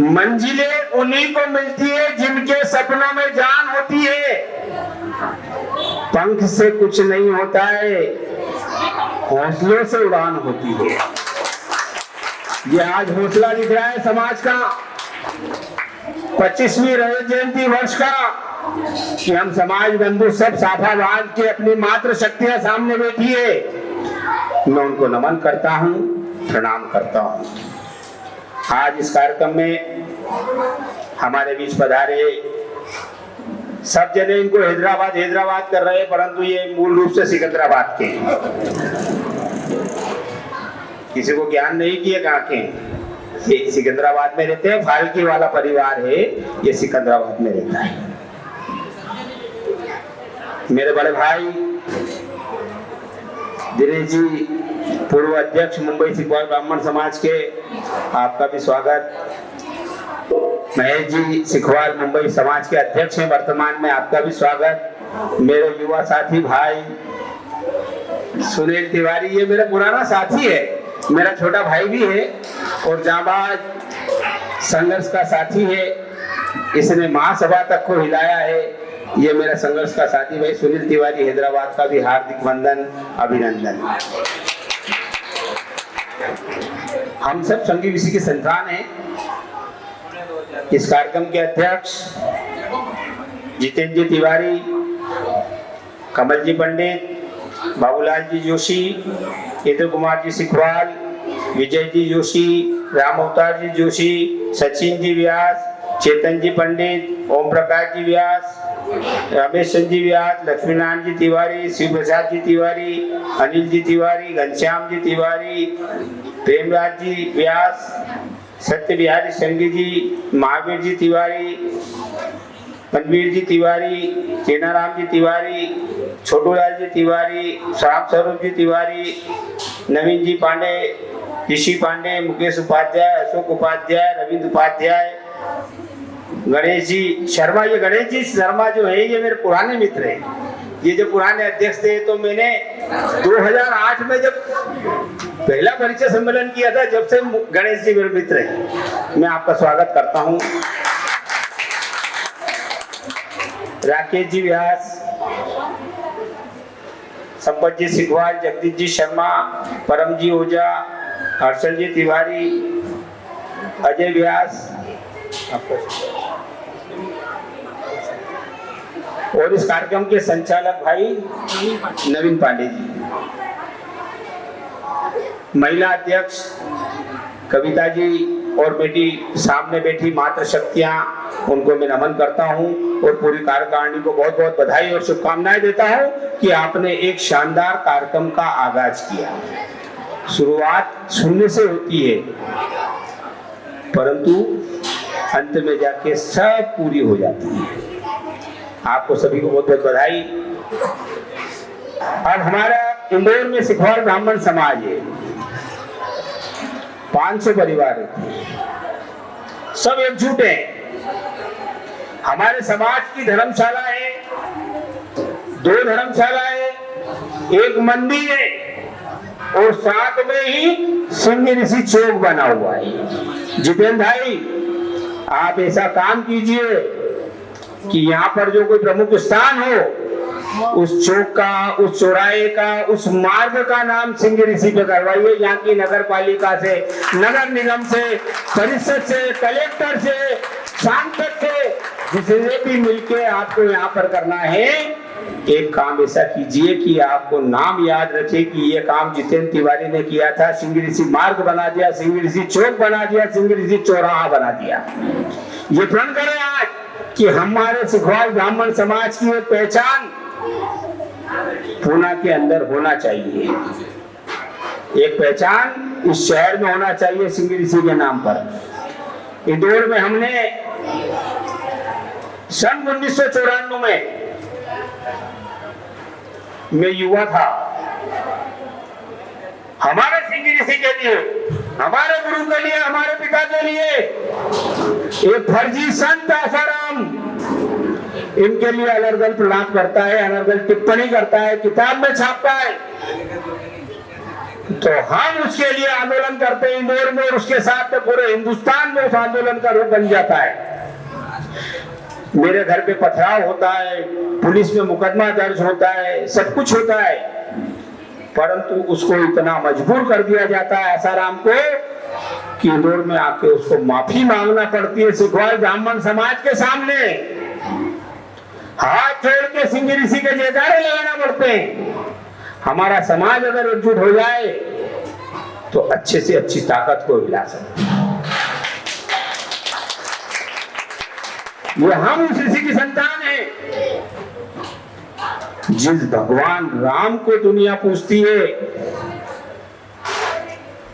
मंजिलें उन्हीं को मिलती है जिनके सपनों में जान होती है। पंख से कुछ नहीं होता है, हौसलों से उड़ान होती है। ये आज हौसला दिख रहा है समाज का 25वीं रजत जयंती वर्ष का, कि हम समाज बंधु सब साफा बांध के अपनी मात्र शक्तियां सामने बैठी है मैं उनको नमन करता हूँ, प्रणाम करता हूँ। आज इस कार्यक्रम में हमारे बीच पधारे सब जने इनको हैदराबाद हैदराबाद कर रहे हैं, परंतु ये मूल रूप से सिकंदराबाद के हैं। किसी को ज्ञान नहीं कि ये कहाँ के हैं। ये सिकंदराबाद में रहते हैं, फाल्के वाला परिवार है, ये सिकंदराबाद में रहता है। मेरे बड़े भाई दिनेश जी, पूर्व अध्यक्ष मुंबई सिखवाल ब्राह्मण समाज के, आपका भी स्वागत। महेश जी सिखवाल मुंबई समाज के अध्यक्ष हैं वर्तमान में, आपका भी स्वागत। मेरे युवा साथी भाई सुनील तिवारी, ये मेरा पुराना साथी है, मेरा छोटा भाई भी है और जाबाज संघर्ष का साथी है। इसने महासभा तक को हिलाया है। ये मेरा संघर्ष का साथी भाई सुनील तिवारी हैदराबाद का भी हार्दिक वंदन, अभिनंदन। हम सब संघी विषय के संतान हैं। इस कार्यक्रम के अध्यक्ष जितेंद्र जी तिवारी, कमल जी पंडित, बाबूलाल जी जोशी, इंद्र कुमार जी सिखवाल, विजय जी जोशी, राम अवतार जी जोशी, सचिन जी व्यास, चेतन जी पंडित, ओम प्रकाश जी व्यास, रमेश चंद जी व्यास, लक्ष्मीनारायण जी तिवारी, शिव प्रसाद जी तिवारी, अनिल जी तिवारी, घनश्याम जी तिवारी, प्रेमराज जी व्यास, सत्य बिहारी संघी जी, महावीर जी तिवारी, मनवीर जी तिवारी, चेनाराम जी तिवारी, छोटूलाल जी तिवारी, श्याम स्वरूप जी तिवारी, नवीन जी पांडे, ऋषि पांडे, मुकेश उपाध्याय, अशोक उपाध्याय, रविंद्र उपाध्याय, गणेश जी शर्मा। ये गणेश जी शर्मा जो है ये मेरे पुराने मित्र हैं। ये जो पुराने अध्यक्ष थे, तो मैंने 2008 में जब पहला परिचय सम्मेलन किया था, जब से गणेश जी मेरे मित्र हैं। मैं आपका स्वागत करता हूं। राकेश जी व्यास, संपत जी सिखवाल, जगदीश जी शर्मा, परम जी ओझा, हर्षल जी तिवारी, अजय व्यास और इस कार्यक्रम के संचालक भाई नवीन पांडे जी, महिला अध्यक्ष कविता जी और बेटी सामने बैठी मातृ शक्तियां, उनको मैं नमन करता हूं और पूरी कार्यकारिणी को बहुत बहुत बधाई और शुभकामनाएं देता हूं कि आपने एक शानदार कार्यक्रम का आगाज किया। शुरुआत शून्य से होती है, परंतु अंत में जाके सब पूरी हो जाती है। आपको सभी को बहुत बहुत बधाई। अब हमारा इंदौर में सिखवाल ब्राह्मण समाज है, 500 परिवार है, सब एकजुट हैं। हमारे समाज की धर्मशाला है, 2 धर्मशाला है, 1 मंदिर है और साथ में ही सिंह ऋषि चौक बना हुआ है। जितेंद्र भाई, आप ऐसा काम कीजिए कि यहाँ पर जो कोई प्रमुख स्थान हो, उस चौक का, उस चौराहे का, उस मार्ग का नाम सिंह ऋषि पे करवाइए। यहाँ की नगर पालिका से, नगर निगम से, परिषद से, कलेक्टर से, सांसद से, जिसे भी मिलके आपको यहाँ पर करना है। एक काम ऐसा कीजिए कि आपको नाम याद रखे कि ये काम जितेंद्र तिवारी ने किया था। सिंह ऋषि मार्ग बना दिया, सिंह ऋषि चौक बना दिया, सिंह ऋषि चौराहा बना दिया। ये प्रण करें आज कि हमारे सिखवाल ब्राह्मण समाज की एक पहचान पूना के अंदर होना चाहिए। एक पहचान इस शहर में होना चाहिए सिंह ऋषि के नाम पर। इंदौर में हमने सन 1994 में मैं युवा था, हमारे सिंह ऋषि के लिए, हमारे गुरु के लिए, हमारे पिता के लिए एक फर्जी संत आसाराम इनके लिए अलग-अलग प्रलाप करता है, अलग-अलग टिप्पणी करता है, किताब में छापता है। तो हम उसके लिए आंदोलन करते हैं इंदौर में और उसके साथ में पूरे हिंदुस्तान में उस आंदोलन का रूप बन जाता है। मेरे घर पे पथराव होता है, पुलिस में मुकदमा दर्ज होता है, सब कुछ होता है, परंतु उसको इतना मजबूर कर दिया जाता है आसाराम को कि इंदौर में आके उसको माफी मांगना पड़ती है सिखवाल ब्राह्मण समाज के सामने। हाथ जोड़ के सिंह ऋषि के जयकारे लगाना पड़ते हैं। हमारा समाज अगर एकजुट हो जाए तो अच्छे से अच्छी ताकत को हिला सकते हैं। ये हम उस ऋषि की संतान है। जिस भगवान राम को दुनिया पूछती है,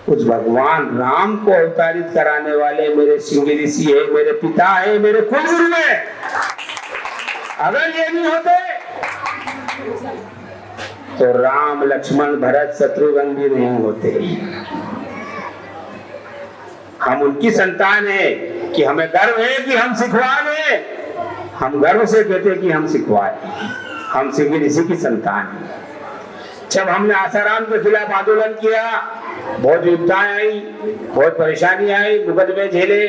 उस भगवान राम को अवतारित कराने वाले मेरे सिंह ऋषि है, मेरे पिता है, मेरे कुलगुरु है। अगर ये नहीं होते तो राम, लक्ष्मण, भरत, शत्रुघ्न भी नहीं होते। हम उनकी संतान है कि हमें गर्व है कि हम सिखवान है। हम गर्व से कहते हैं कि हम सिखवान, हम सिंह ऋषि की संतान है। जब हमने आसाराम के खिलाफ आंदोलन किया, बहुत विपदाएं आई, बहुत परेशानी आई, मुकदमे झेले,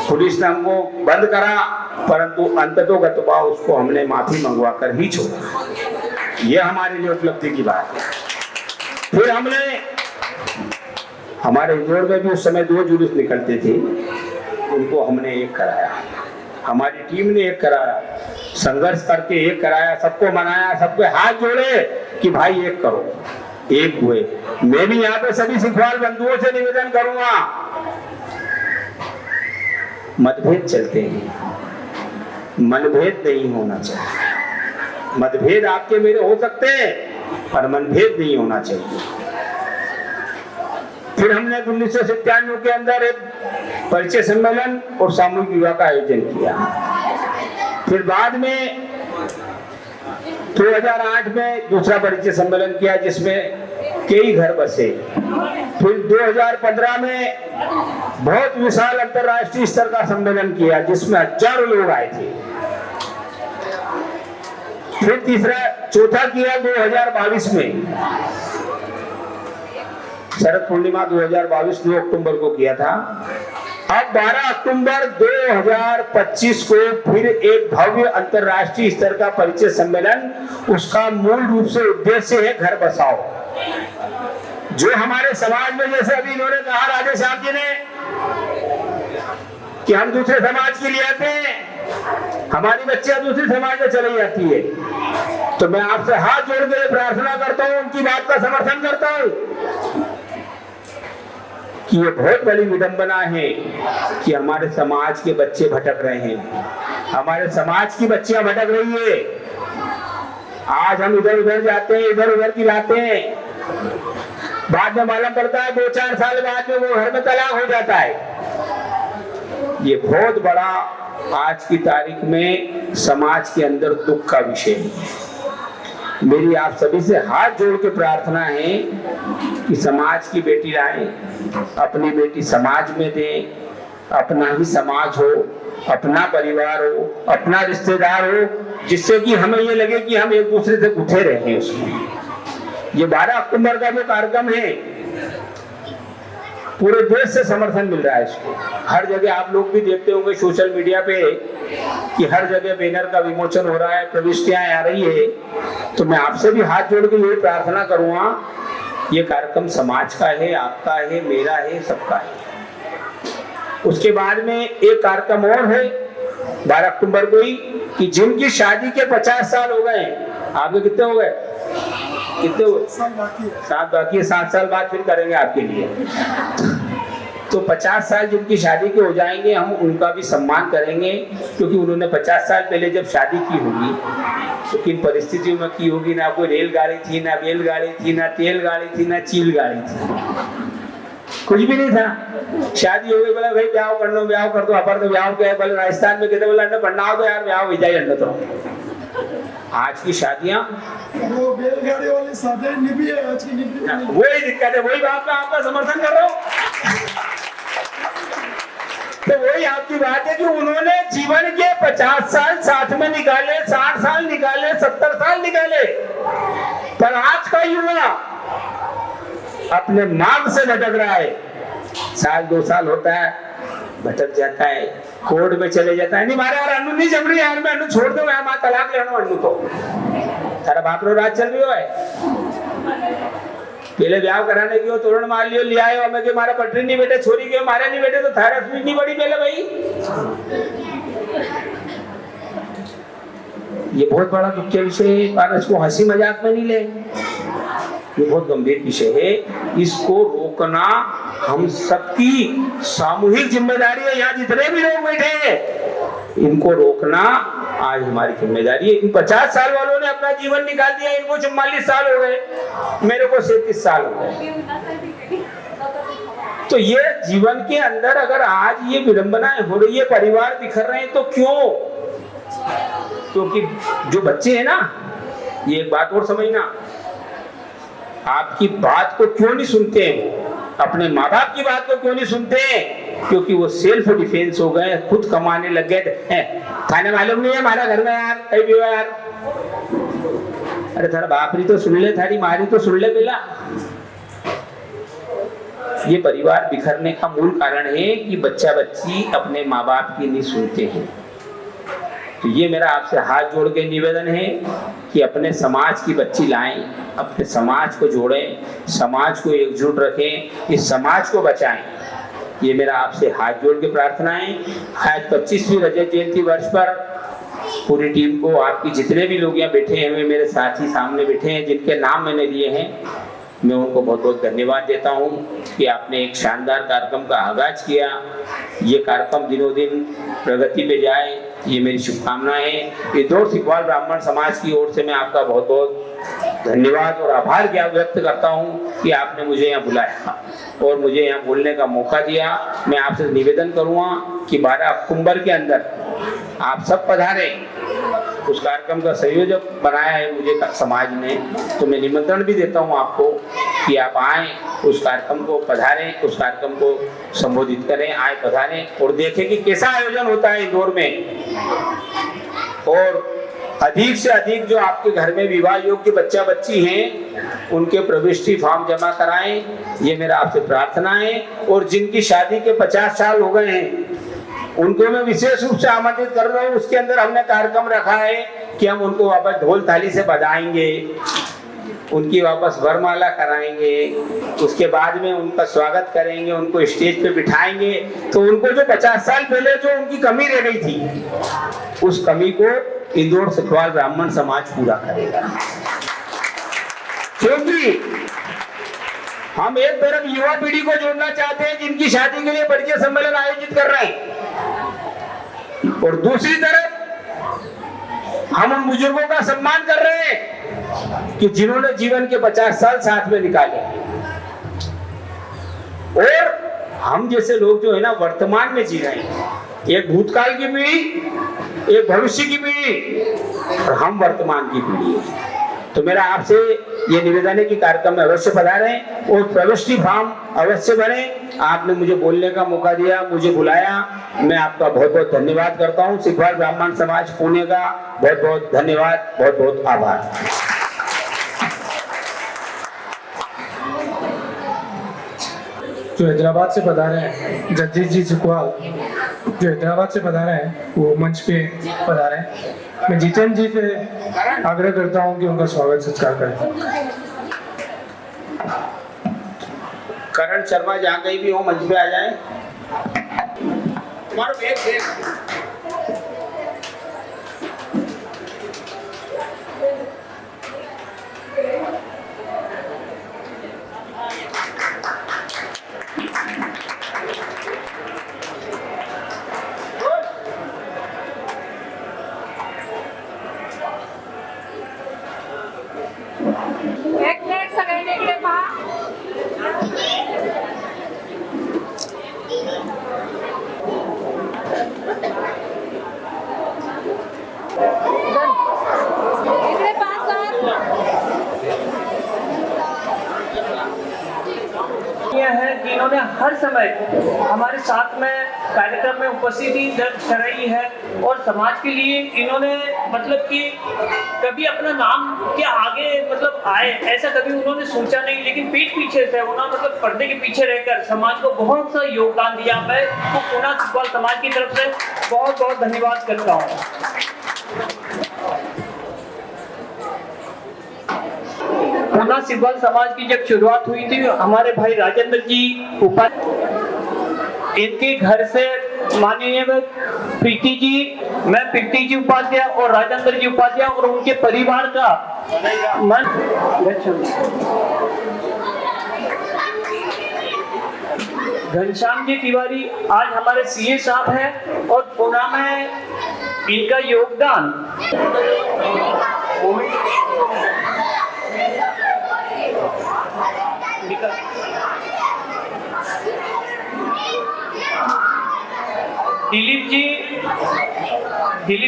पुलिस ने हमको बंद करा, परंतु अंततोगत्वा उसको हमने माफी मंगवा कर ही छोड़ा। यह हमारे लिए उपलब्धि की बात है। फिर हमने, हमारे इंदौर में भी उस समय 2 जुलूस निकलते थे, उनको हमने एक कराया, हमारी टीम ने एक कराया, संघर्ष करके एक कराया, सबको मनाया, सबके हाथ जोड़े कि भाई एक करो, एक हुए। मैं भी यहाँ पे सभी सिखवाल बंधुओं से निवेदन करूंगा, मतभेद चलते हैं, मनभेद नहीं होना चाहिए। मतभेद आपके मेरे हो सकते हैं, पर मनभेद नहीं होना चाहिए। फिर हमने 1997 के अंदर एक परिचय सम्मेलन और सामूहिक विवाह का आयोजन किया। फिर बाद में 2008 में दूसरा परिचय सम्मेलन किया, जिसमें कई घर बसे। फिर 2015 में बहुत विशाल अंतरराष्ट्रीय स्तर का सम्मेलन किया, जिसमें हजारों लोग आए थे। फिर चौथा किया 2022 में, शरद पूर्णिमा 2022 2 अक्टूबर को किया था। अब 12 अक्टूबर 2025 को फिर एक भव्य अंतरराष्ट्रीय स्तर का परिचय सम्मेलन। उसका मूल रूप से उद्देश्य है घर बसाओ। जो हमारे समाज में, जैसे अभी इन्होंने कहा राधे श्याम जी ने, कि हम दूसरे समाज के लिए आते हैं, हमारी बच्चियां दूसरे समाज में चली जाती है, तो मैं आपसे हाथ जोड़ के प्रार्थना करता हूं, उनकी बात का समर्थन करता हूं कि ये बहुत बड़ी विडंबना है कि हमारे समाज के बच्चे भटक रहे हैं, हमारे समाज की बच्चियां भटक रही है। आज हम इधर उधर जाते हैं, इधर उधर की लाते हैं, बाद में मालूम पड़ता है 2-4 साल बाद में वो घर में तलाक हो जाता है। ये बहुत बड़ा आज की तारीख में समाज के अंदर दुख का विषय है। मेरी आप सभी से हाथ जोड़ के प्रार्थना है कि समाज की बेटी लाएं, अपनी बेटी समाज में दें, अपना ही समाज हो, अपना परिवार हो, अपना रिश्तेदार हो, जिससे कि हमें ये लगे कि हम एक दूसरे से उठे रहे हैं उसमें। ये 12 अक्टूबर का जो कार्यक्रम है, पूरे देश से समर्थन मिल रहा है इसको। हर जगह आप लोग भी देखते होंगे सोशल मीडिया पे कि हर जगह बैनर का विमोचन हो रहा है, प्रविष्टियां आ रही है। तो मैं आपसे भी हाथ जोड़ के यही प्रार्थना करूंगा, ये कार्यक्रम समाज का है, आपका है, मेरा है, सबका है। उसके बाद में एक कार्यक्रम और है 12 अक्टूबर को ही, कि जिनकी शादी के 50 साल हो गए, आपके कितने हो गए? कितने हुए? 7 बाकी है, 7 साल बाद फिर करेंगे आपके लिए। तो 50 साल जिनकी शादी के हो जाएंगे, हम उनका भी सम्मान करेंगे, क्योंकि उन्होंने 50 साल पहले जब शादी की होगी तो किन परिस्थितियों में की होगी। ना कोई रेलगाड़ी थी, ना बैलगाड़ी थी, ना तेल गाड़ी थी, ना चील गाड़ी थी, कुछ भी नहीं था। शादी हो गई, बोला भाई ब्याह कर लो, ब्याह कर दो। अपर तो ब्याह क्या है, बोले राजस्थान में कहते, बोला अंडा पढ़ना हो तो यार ब्याह हो जाए अंडा। तो आज की शादियां वो बैलगाड़ी वाली शादी निभी है, आज की निभी नहीं। वही दिक्कत है, वही बात मैं आपका समर्थन कर रहा हूँ। तो वही आपकी बात है कि उन्होंने जीवन के 50 साल साथ में निकाले, 60 साल निकाले, 70 साल निकाले, पर आज का युवा अपने मार्ग से भटक रहा है। 1-2 साल होता है, भटक जाता है, कोर्ट में चले जाता है, नहीं मारे यार अन्नू नहीं जम रही यार, मैं अन्नू छोड़ दूं यार, मैं तलाक लेना अन्नू तो तारा बाप रो राज चल रही है। पहले ब्याह कराने की तोरण मार लियो, ले आयो, हमें के मारा पटरी नहीं बेटे, छोरी के मारे नहीं बेटे, तो थारा स्पीड नहीं बढ़ी पहले भाई। ये बहुत बड़ा दुख के विषय है, पर इसको हंसी मजाक में नहीं ले। ये बहुत गंभीर विषय है, इसको रोकना हम सबकी सामूहिक जिम्मेदारी है। यहाँ जितने भी लोग बैठे हैं इनको रोकना आज हमारी जिम्मेदारी है। इन 50 साल वालों ने अपना जीवन निकाल दिया, इनको 44 साल हो गए, मेरे को 37 साल हो गए। तो ये जीवन के अंदर अगर आज ये विडंबनाएं हो रही है, परिवार बिखर रहे हैं, तो क्यों? क्योंकि जो बच्चे हैं ना, ये एक बात और समझना, आपकी बात को क्यों नहीं सुनते हैं, अपने माँ बाप की बात को क्यों नहीं सुनते हैं? क्योंकि वो सेल्फ डिफेंस हो गए, खुद कमाने लग गए। थाने मालूम नहीं है हमारा घर में यार, कहीं भी हो यार, अरे थारा बापरी तो सुन ले, थारी मारी तो सुन ले पहला। ये परिवार बिखरने का मूल कारण है कि बच्चा बच्ची अपने माँ बाप की नहीं सुनते हैं। तो ये मेरा आपसे हाथ जोड़ के निवेदन है कि अपने समाज की बच्ची लाएं, अपने समाज को जोड़ें, समाज को एकजुट रखें, इस समाज को बचाएं। ये मेरा आपसे हाथ जोड़ के प्रार्थना है। आज 25वीं रजत जयंती वर्ष पर पूरी टीम को, आपकी जितने भी लोग यहाँ बैठे हैं, मेरे साथी सामने बैठे हैं जिनके नाम मैंने लिए हैं, मैं उनको बहुत बहुत धन्यवाद देता हूं कि आपने एक शानदार कार्यक्रम का आगाज किया। ये कार्यक्रम दिनों दिन प्रगति पे जाए, ये मेरी शुभकामनाएं हैं। इंदौर सिकवाल ब्राह्मण समाज की ओर से मैं आपका बहुत बहुत धन्यवाद और आभार व्यक्त करता हूं कि आपने मुझे यहाँ बुलाया और मुझे यहाँ बोलने का मौका दिया। मैं आपसे निवेदन करूँगा कि 12 अक्टूबर के अंदर आप सब पधारें। उस कार्यक्रम का संयोजक बनाया है मुझे समाज ने, तो मैं निमंत्रण भी देता हूं आपको कि आप आएं, उस कार्यक्रम को पधारें, उस कार्यक्रम को संबोधित करें, आए पधारें और देखें कि कैसा आयोजन होता है इंदौर में। और अधिक से अधिक जो आपके घर में विवाह योग्य बच्चा बच्ची हैं उनके प्रविष्टि फॉर्म जमा कराएं, ये मेरा आपसे प्रार्थना है। और जिनकी शादी के 50 साल हो गए हैं उनको मैं विशेष रूप से आमंत्रित कर रहा हूँ। उसके अंदर हमने कार्यक्रम रखा है कि हम उनको वापस ढोल थाली से बधाएंगे, उनकी वापस वरमाला कराएंगे, उसके बाद में उनका स्वागत करेंगे, उनको स्टेज पे बिठाएंगे। तो उनको जो 50 साल पहले जो उनकी कमी रह गई थी, उस कमी को इंदौर सिकवाल ब्राह्मण समाज पूरा करेगा। क्योंकि हम एक तरफ युवा पीढ़ी को जोड़ना चाहते हैं जिनकी शादी के लिए परिचय सम्मेलन आयोजित कर रहे हैं, और दूसरी तरफ हम उन बुजुर्गों का सम्मान कर रहे हैं कि जिन्होंने जीवन के 50 साल साथ में निकाले। और हम जैसे लोग जो है ना वर्तमान में जी रहे हैं, एक भूतकाल की पीढ़ी, एक भविष्य की पीढ़ी, और हम वर्तमान की पीढ़ी है। तो मेरा आपसे ये निवेदन है कि कार्यक्रम में अवश्य पधारें और प्रविष्टि फॉर्म अवश्य भरें। आपने मुझे बोलने का मौका दिया, मुझे बुलाया, मैं आपका बहुत बहुत धन्यवाद करता हूँ। सिकवाल ब्राह्मण समाज पुणे का बहुत बहुत धन्यवाद, बहुत बहुत आभार। जो हैदराबाद से पधारे हैं जगदीश जी सिकवाल, जो हैदराबाद से पधारे हैं, वो मंच पे पधारे हैं। मैं जितेंद्र जी से आग्रह करता हूं कि उनका स्वागत सत्कार करें। करण शर्मा जहाँ कहीं भी हो मंच पे आ जाए। तुम्हारा बैग एक प्लेट सगळ्यांनी इकडे पहा. इकडे पहा सर. यह है कि इन्होंने हर समय हमारे साथ में कार्यक्रम में उपस्थिति दर्ज कराई है और समाज के लिए इन्होंने मतलब कि कभी अपना नाम के आगे मतलब आए ऐसा कभी उन्होंने सोचा नहीं, लेकिन पीठ पीछे से उन्होंने मतलब पर्दे के पीछे रहकर समाज को बहुत सा योगदान दिया। मैं तो पूना सिकवाल समाज की तरफ से बहुत बहुत धन्यवाद करता हूँ। पूना सिकवाल समाज की जब शुरुआत हुई थी, हमारे भाई राजेंद्र जी इनके घर से माननीय प्रीति जी, मैं प्रीति जी उपाध्याय और राजेंद्र जी उपाध्याय और उनके परिवार का मन घनश्याम जी तिवारी आज हमारे सीए साहब हैं और पुणे में इनका योगदान दिलीप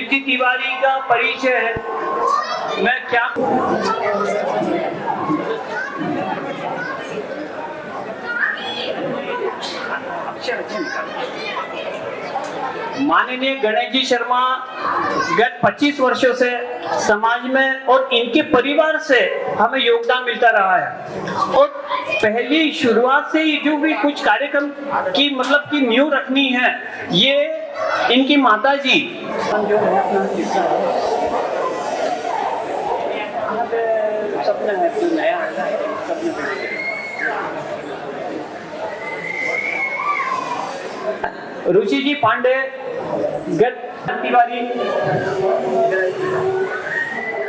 जी तिवारी का परिचय है। मैं क्या माननीय गणेश जी शर्मा गत 25 वर्षों से समाज में और इनके परिवार से हमें योगदान मिलता रहा है और पहली शुरुआत से ही जो भी कुछ कार्यक्रम की मतलब की नींव रखनी है ये इनकी माता जी जो है अपना सपना है नया रुचि जी पांडे गत तिवारी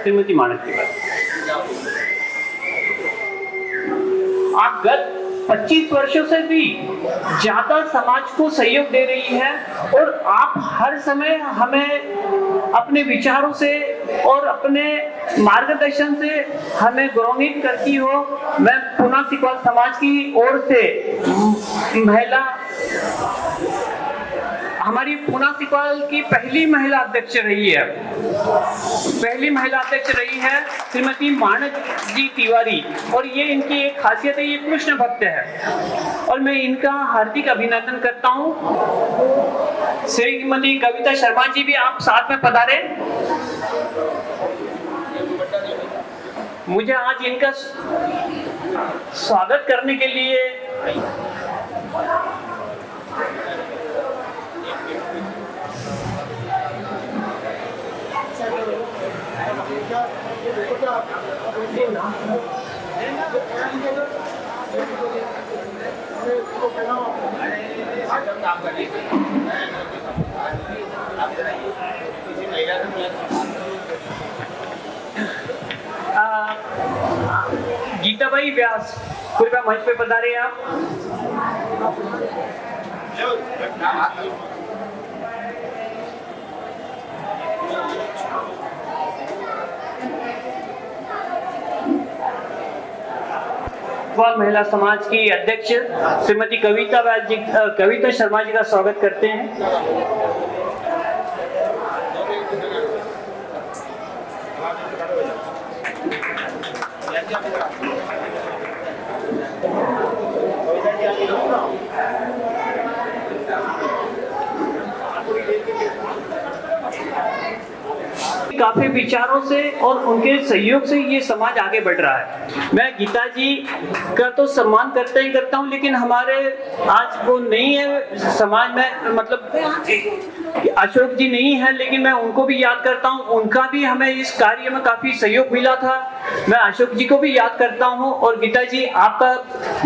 श्रीमती मानक तिवारी आप गत 25 वर्षों से भी ज्यादा समाज को सहयोग दे रही है और आप हर समय हमें अपने विचारों से और अपने मार्गदर्शन से हमें गौरवान्वित करती हो। मैं पुणे सिकवाल समाज की ओर से हमारी पुणे सिकवाल की पहली महिला अध्यक्ष रही है श्रीमती मानक जी तिवारी और ये इनकी एक खासियत है, ये कृष्ण भक्त है और मैं इनका हार्दिक अभिनंदन करता हूँ। श्रीमती कविता शर्मा जी भी आप साथ में पधारे। मुझे आज इनका स्वागत करने के लिए गीताबाई व्यास कृपया मंच पे पधारिए आप। महिला समाज की अध्यक्ष श्रीमती कविता शर्मा जी का स्वागत करते हैं। काफी विचारों से और उनके सहयोग से ये समाज आगे बढ़ रहा है। मैं गीता जी का तो सम्मान करता ही करता हूँ, लेकिन हमारे आज वो नहीं है समाज में, मतलब अशोक जी नहीं है, लेकिन मैं उनको भी याद करता हूँ। उनका भी हमें इस कार्य में काफी सहयोग मिला था। मैं अशोक जी को भी याद करता हूँ और गीता जी आपका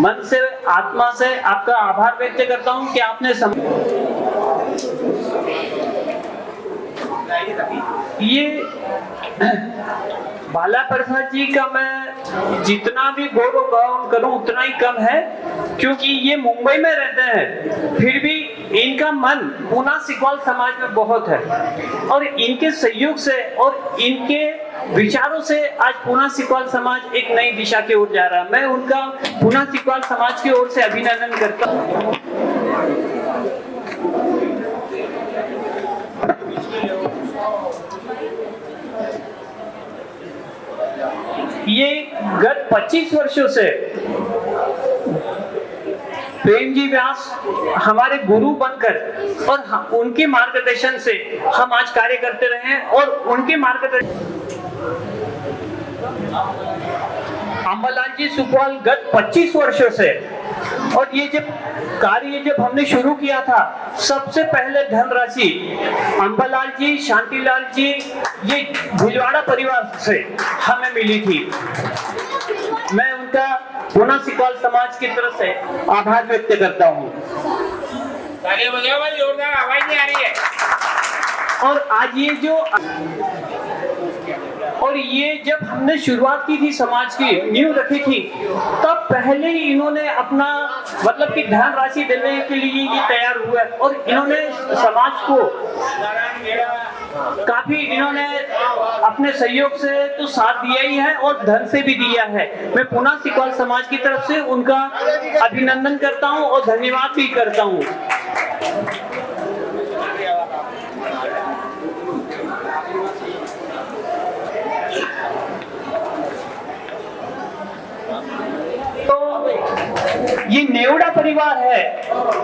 मन से आत्मा से आपका आभार व्यक्त करता हूँ कि आपने ये बाला प्रसाद जी का मैं जितना भी गौरव गान करूं उतना ही कम है, क्योंकि ये मुंबई में रहते हैं फिर भी इनका मन पुणे सिकवाल समाज में बहुत है और इनके सहयोग से और इनके विचारों से आज पुणे सिकवाल समाज एक नई दिशा की ओर जा रहा है। मैं उनका पुणे सिकवाल समाज की ओर से अभिनंदन करता हूँ। ये गत 25 वर्षों से प्रेम जी व्यास हमारे गुरु बनकर और उनके मार्गदर्शन से हम आज कार्य करते रहे हैं और उनके मार्गदर्शन अंबालाल जी सुकवाल गत 25 वर्षों से, और ये जब हमने शुरू किया था सबसे पहले धनराशि अंबालाल जी, शांतिलाल जी, ये भीलवाड़ा परिवार से हमें मिली थी। मैं उनका पुणे सिकवाल समाज की तरफ से आभार व्यक्त करता हूँ। जोरदार आवाज नहीं आ रही है। और आज ये जो और ये जब हमने शुरुआत की थी समाज की नींव रखी थी, तब पहले ही इन्होंने अपना मतलब कि धनराशि देने के लिए ये तैयार हुए और इन्होंने समाज को काफी इन्होंने अपने सहयोग से तो साथ दिया ही है और धन से भी दिया है। मैं पुनः सिकवाल समाज की तरफ से उनका अभिनंदन करता हूं और धन्यवाद भी करता हूं। तो ये नेवड़ा परिवार है,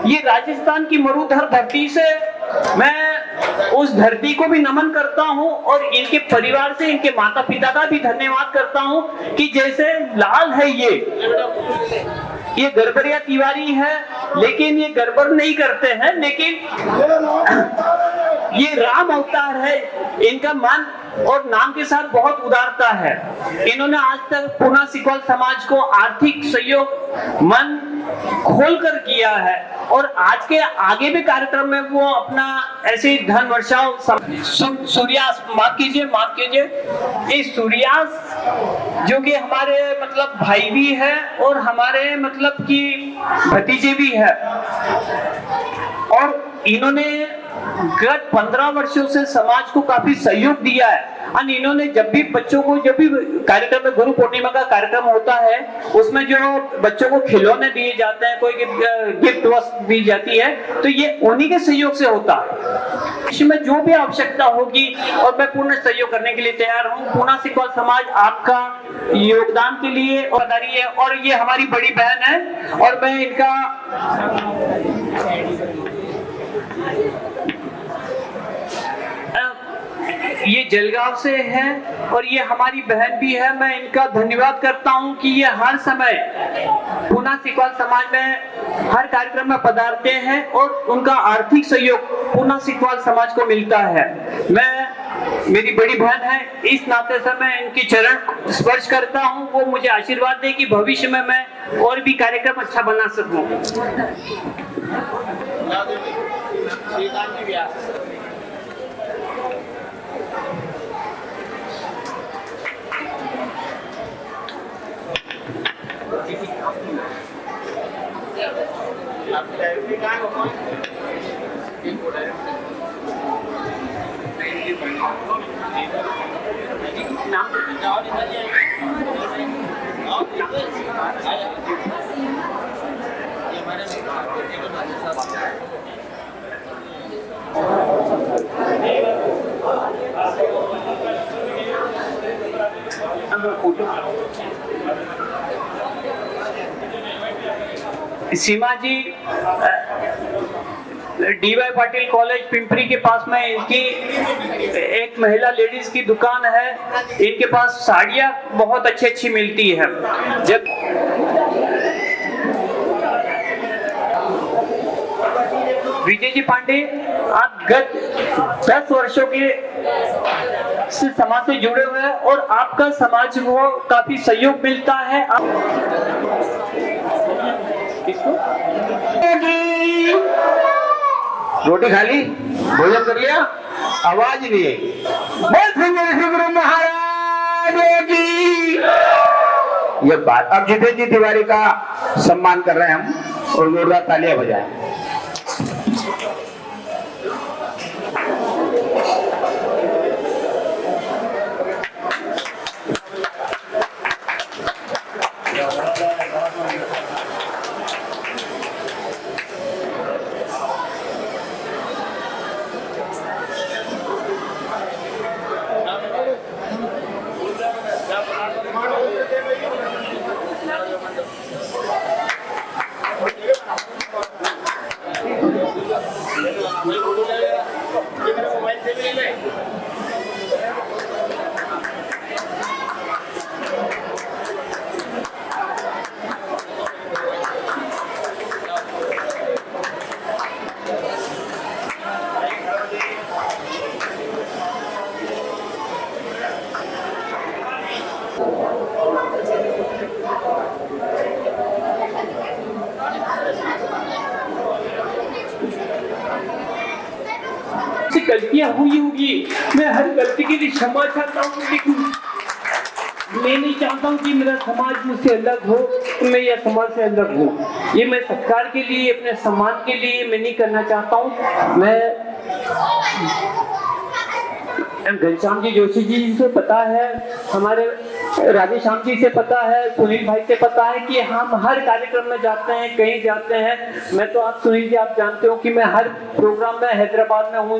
ये राजस्थान की मरुधर धरती से मैं उस धरती को भी नमन करता हूं और इनके परिवार से इनके माता पिता का भी धन्यवाद करता हूं कि जैसे लाल है ये गड़बड़िया तिवारी है, लेकिन ये गड़बड़ नहीं करते हैं, लेकिन ये राम अवतार है। इनका मन और नाम के साथ बहुत उदारता है। इन्होंने आज तक पुनः सिकवाल समाज को आर्थिक सहयोग मन खोलकर किया है और आज के आगे भी कार्यक्रम में वो अपना ऐसे धन वर्षाव सूर्यास माफ कीजिए इस सूर्यास जो कि हमारे मतलब भाई भी है और हमारे मतलब कि भतीजे भी है और इन्होंने गत 15 वर्षों से समाज को काफी सहयोग दिया है। और इन्होंने जब भी बच्चों को जब भी कार्यक्रम में गुरु पूर्णिमा का कार्यक्रम होता है उसमें जो बच्चों को खिलौने दिए जाते हैं, कोई गिफ्ट वस्तु दी जाती है, तो ये उन्हीं के सहयोग से होता है। इसमें जो भी आवश्यकता होगी और मैं पूर्ण सहयोग करने के लिए तैयार हूँ। पुनः सिकवाल समाज आपका योगदान के लिए आभारी है और ये हमारी बड़ी बहन है और मैं इनका ये जलगांव से है और ये हमारी बहन भी है। मैं इनका धन्यवाद करता हूं कि ये हर समय पुनः सिकवाल समाज में हर कार्यक्रम में पधारते हैं और उनका आर्थिक सहयोग पुनः सिकवाल समाज को मिलता है। मेरी बड़ी बहन है, इस नाते से मैं इनके चरण स्पर्श करता हूं। वो मुझे आशीर्वाद दे कि भविष्य में मैं और भी कार्यक्रम अच्छा बना सकूं। सीमा जी डीवाई पाटिल कॉलेज पिंपरी के पास में इनकी एक महिला लेडीज की दुकान है। इनके पास साड़ियाँ बहुत अच्छी मिलती है। जब विजय जी पांडे, आप गत 10 वर्षों के से समाज से जुड़े हुए हैं और आपका समाज को काफी सहयोग मिलता है। रोटी खा ली, भोजन कर लिया, आवाज नहीं है। गुरु महाराज की ये बात। अब जितेंद्र जी तिवारी का सम्मान कर रहे हैं हम और जोरदार तालियां बजाएं। गलतियां हुई होगी, मैं हर गलती के लिए क्षमा चाहता हूँ, लेकिन मैं नहीं चाहता हूँ कि मेरा समाज मुझसे अलग हो, तो मैं यह समाज से अलग हूँ। ये मैं सत्कार के लिए, अपने सम्मान के लिए मैं नहीं करना चाहता हूँ। मैं घनश्याम जी जोशी जी से पता है, हमारे राधेश्याम जी से पता है, सुनील भाई से पता है कि हम हर कार्यक्रम में जाते हैं, कहीं जाते हैं। मैं तो आप सुनील जी आप जानते हो कि मैं हर प्रोग्राम में हैदराबाद में हूँ,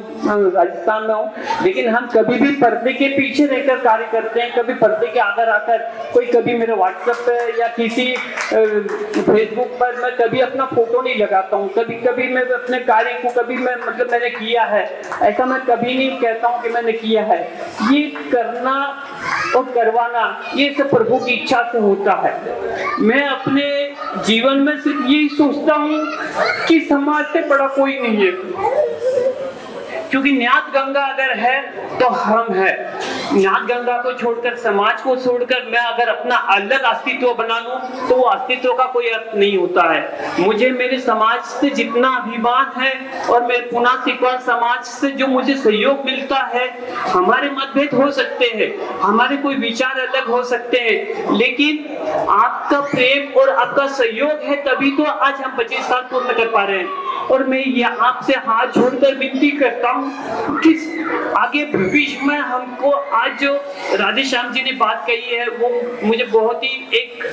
राजस्थान में हूँ, लेकिन हम कभी भी पर्दे के पीछे रहकर कार्य करते हैं, कभी पर्दे के आगे आकर। कोई कभी मेरे व्हाट्सएप पे या किसी फेसबुक पर मैं कभी अपना फोटो नहीं लगाता हूँ। कभी कभी मैं अपने कार्य को कभी मैं मतलब मैंने किया है, ऐसा मैं कभी नहीं कहता हूँ कि मैंने किया है। ये करना और करवाना ये सब प्रभु की इच्छा से होता है। मैं अपने जीवन में सिर्फ यही सोचता हूँ कि समाज से बड़ा कोई नहीं है, क्योंकि न्यात गंगा अगर है तो हम है। न्यात गंगा को छोड़कर, समाज को छोड़कर मैं अगर अपना अलग अस्तित्व बना लूं तो वो अस्तित्व का कोई अर्थ नहीं होता है। मुझे मेरे समाज से जितना अभिमान है और मेरे पुना सीखवाल समाज से जो मुझे सहयोग मिलता है, हमारे मतभेद हो सकते हैं, हमारे कोई विचार अलग हो सकते हैं, लेकिन आपका प्रेम और आपका सहयोग है तभी तो आज हम 25 साल पूर्ण कर पा रहे हैं। और मैं ये आपसे हाथ जोड़कर विनती करता हूँ कि आगे भविष्य में हमको आज जो राधेश्याम जी ने बात कही है वो मुझे बहुत ही एक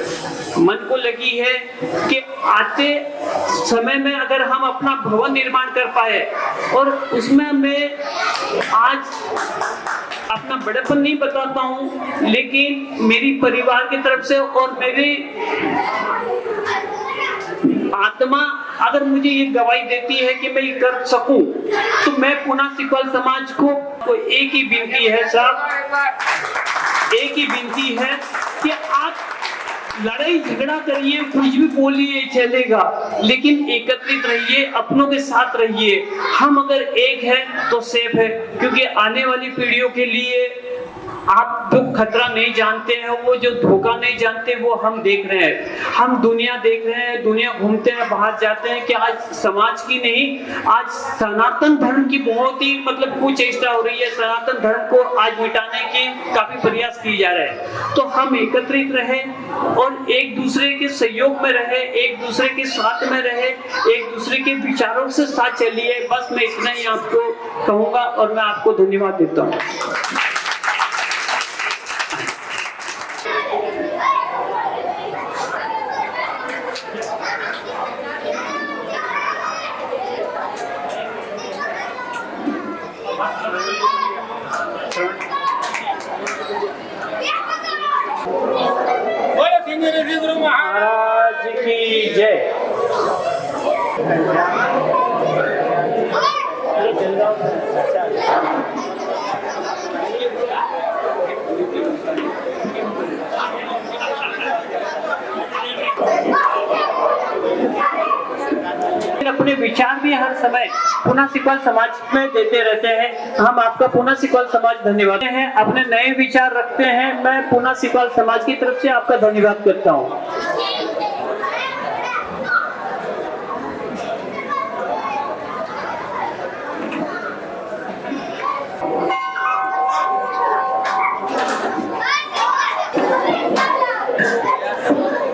मन को लगी है कि आते समय में अगर हम अपना भवन निर्माण कर पाए और उसमें मैं आज अपना बड़ेपन नहीं बताता हूँ, लेकिन मेरी परिवार की तरफ से और मेरी आत्मा अगर मुझे ये गवाही देती है कि मैं ये कर सकूं, तो मैं पुना सीखवाल समाज को एक ही विनती है साहब, एक ही विनती है कि आप लड़ाई झगड़ा करिए, कुछ भी बोलिए चलेगा, लेकिन एकत्रित रहिए, अपनों के साथ रहिए। हम अगर एक हैं तो सेफ है, क्योंकि आने वाली पीढ़ियों के लिए आप जो खतरा नहीं जानते हैं, वो जो धोखा नहीं जानते, वो हम देख रहे हैं। हम दुनिया देख रहे हैं, दुनिया घूमते हैं, बाहर जाते हैं कि आज समाज की नहीं, आज सनातन धर्म की बहुत ही मतलब कुचेष्टा हो रही है। सनातन धर्म को आज मिटाने की काफी प्रयास किए जा रहे हैं। तो हम एकत्रित रहे और एक दूसरे के सहयोग में रहे, एक दूसरे के साथ में रहे, एक दूसरे के विचारों से साथ चलिए। बस मैं इतना ही आपको कहूँगा और मैं आपको धन्यवाद देता हूँ। गुरु महाराज की जय। अपने विचार भी हर समय पुना सीखवाल समाज में देते रहते हैं। हम आपका पुना सीखवाल समाज धन्यवाद हैं। अपने नए विचार रखते हैं, मैं पुना सीखवाल समाज की तरफ से आपका धन्यवाद करता हूँ।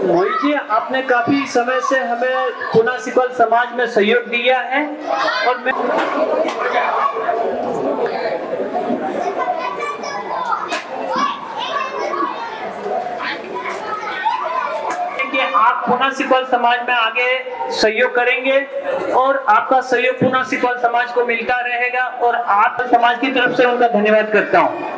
मोहित जी, आपने काफी समय से हमें पुना सीखवाल समाज में सहयोग दिया है और मैं कि आप पुना सीखवाल समाज में आगे सहयोग करेंगे और आपका सहयोग पुना सीखवाल समाज को मिलता रहेगा और आप समाज की तरफ से उनका धन्यवाद करता हूँ।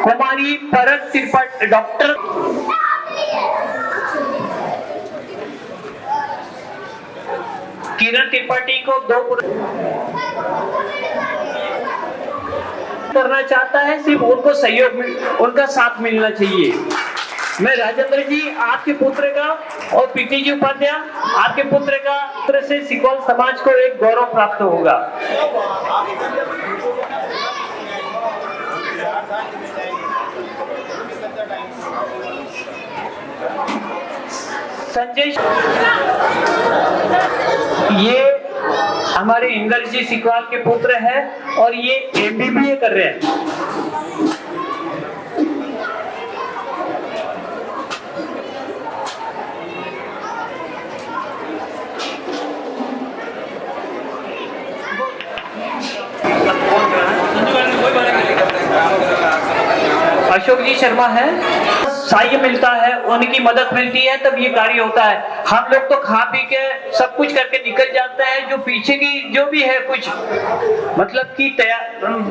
कुमारी परत त्रिपाठी, डॉक्टर किरण त्रिपाठी को 2 करना चाहता है, सिर्फ उनको सहयोग, उनका साथ मिलना चाहिए। मैं राजेंद्र जी आपके पुत्र का और पीटी जी उपाध्याय, आपके पुत्र से सिकौल समाज को एक गौरव प्राप्त होगा। संजय, ये हमारे इंदर जी सिकवाल के पुत्र हैं और ये MBBA कर रहे हैं। अशोक जी शर्मा है, सहाय मिलता है, उनकी मदद मिलती है तब ये कार्य होता है। हम लोग तो खा पी के सब कुछ करके निकल जाते हैं, जो पीछे की जो भी है कुछ मतलब कि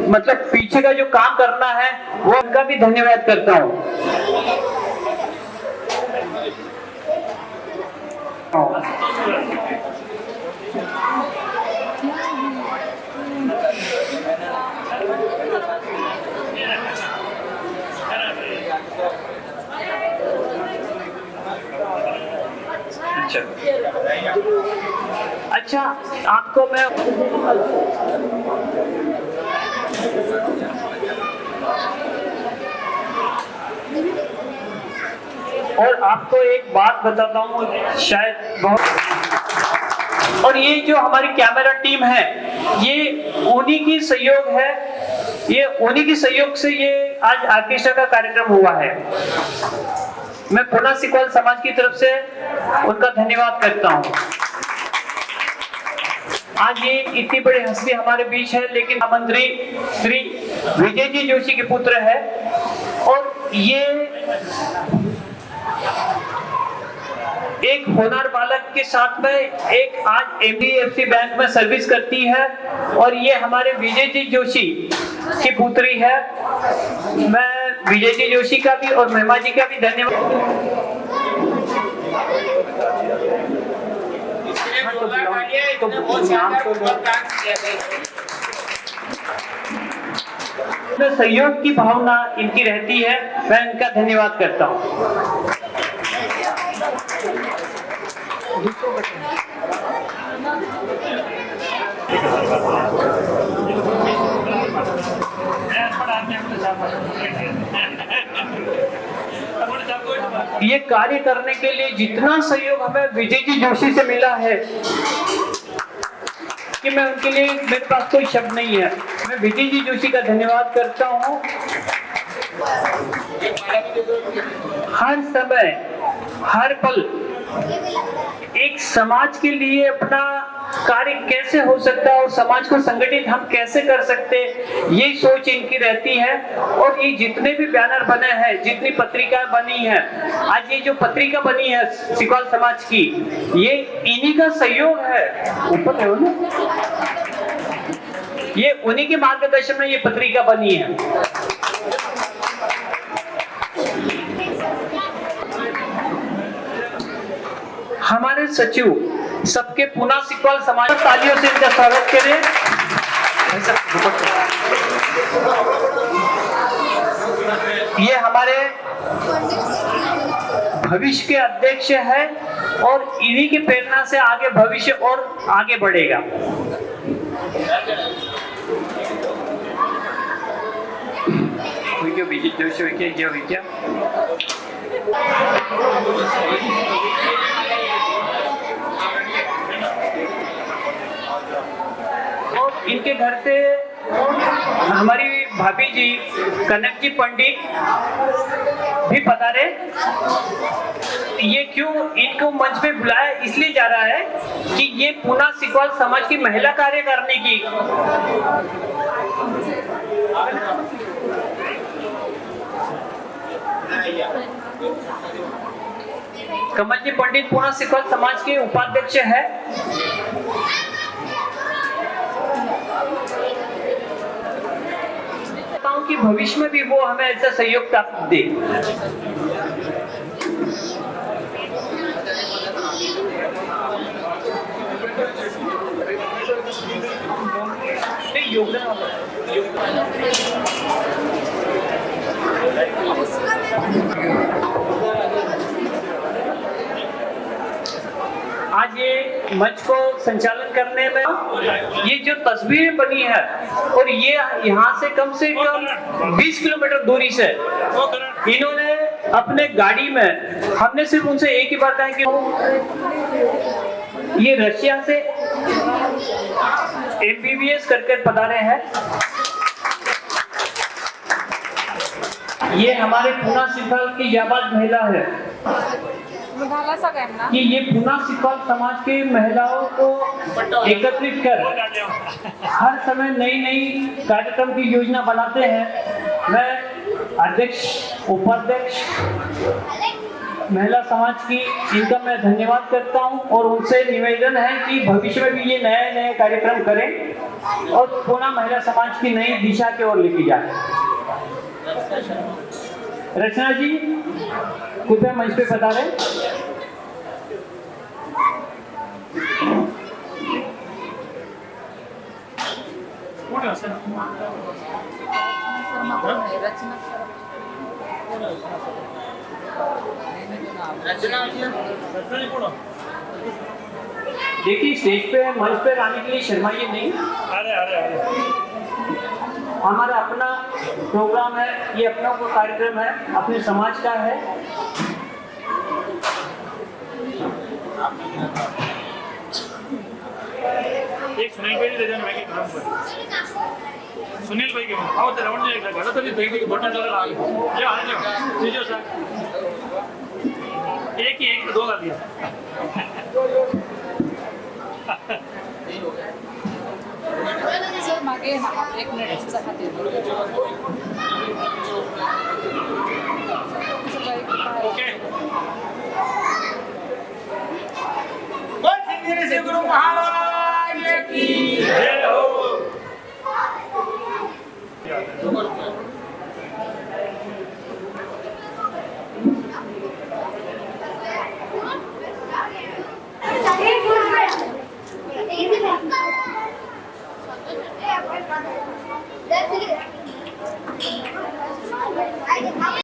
मतलब पीछे का जो काम करना है वो उनका भी धन्यवाद करता हूँ। अच्छा, आपको मैं और आपको एक बात बताता हूँ, शायद बहुत, और ये जो हमारी कैमरा टीम है ये उन्हीं की सहयोग है, ये उन्हीं की सहयोग से ये आज ऑर्केस्ट्रा का कार्यक्रम हुआ है। मैं पुनः सिकौल समाज की तरफ से उनका धन्यवाद करता हूँ। आज ये इतनी बड़ी हस्ती हमारे बीच है, लेकिन मंत्री श्री विजय जी जोशी के पुत्र है और ये एक होनहार बालक के साथ में एक आज MDFC बैंक में सर्विस करती है और ये हमारे विजय जी जोशी की पुत्री है। मैं विजय जी जोशी का भी और महिमा जी का भी धन्यवाद। सहयोग की भावना इनकी रहती है, मैं इनका धन्यवाद करता हूँ। ये कार्य करने के लिए जितना सहयोग हमें विजय जी जोशी से मिला है कि मैं उनके लिए, मेरे पास कोई शब्द नहीं है। मैं विजय जी जोशी का धन्यवाद करता हूँ। हर समय हर पल एक समाज के लिए अपना कार्य कैसे हो सकता है और समाज को संगठित हम कैसे कर सकते, ये सोच इनकी रहती है। और ये जितने भी बैनर बने हैं, जितनी पत्रिका बनी है, आज ये जो पत्रिका बनी है सिकौल समाज की, ये इन्हीं का सहयोग है। ऊपर है ना, ये उन्हीं के मार्गदर्शन में ये पत्रिका बनी है। हमारे सचिव सबके पुनः सिकौल समाज, तालियों से इनका स्वागत करें। ये हमारे भविष्य के अध्यक्ष है और इन्हीं की प्रेरणा से आगे भविष्य और आगे बढ़ेगा। और इनके घर से हमारी भाभी जी कनक जी पंडित भी पधारे। ये क्यों इनको मंच पे बुलाया इसलिए जा रहा है कि ये पुनः सिकौल समाज की महिला कार्य करने की कमल जी पंडित पुनः सिकौल समाज के उपाध्यक्ष है। कि भविष्य में भी वो हमें ऐसा सहयोग प्राप्त दे। मंच को संचालन करने में ये जो तस्वीरें बनी है और ये यहाँ से कम 20 किलोमीटर दूरी से इन्होंने अपने गाड़ी में, हमने सिर्फ उनसे एक ही बात कहा कि ये रशिया से MBBS करके पधारे हैं। ये हमारे पुना सिपाल की जाबाज महिला है झाला सगळ्यांना कि ये पुना सिपाल समाज की महिलाओं को एकत्रित कर हर समय नई नई कार्यक्रम की योजना बनाते हैं। मैं अध्यक्ष, उपाध्यक्ष महिला समाज की इनका मैं धन्यवाद करता हूं और उनसे निवेदन है कि भविष्य में भी ये नए नए कार्यक्रम करें और पुना महिला समाज की नई दिशा की ओर लेके जाए। रचना जी कृपया मंच पे पधारें। देखिए स्टेज पे मंच पे आने के लिए शर्माइए नहीं। हमारा अपना प्रोग्राम है, ये अपना को कार्यक्रम है, अपने समाज का है। एक सुनील भाई ले जाना, मैं के काम पर सुनील भाई के आओ तो राउंड जाएगा घर तो नहीं देख बटन चला आ गया ये आ जाओ लीजिए सर। एक ही एक दो कर दिया सर मागे ना 1 मिनिट खातिर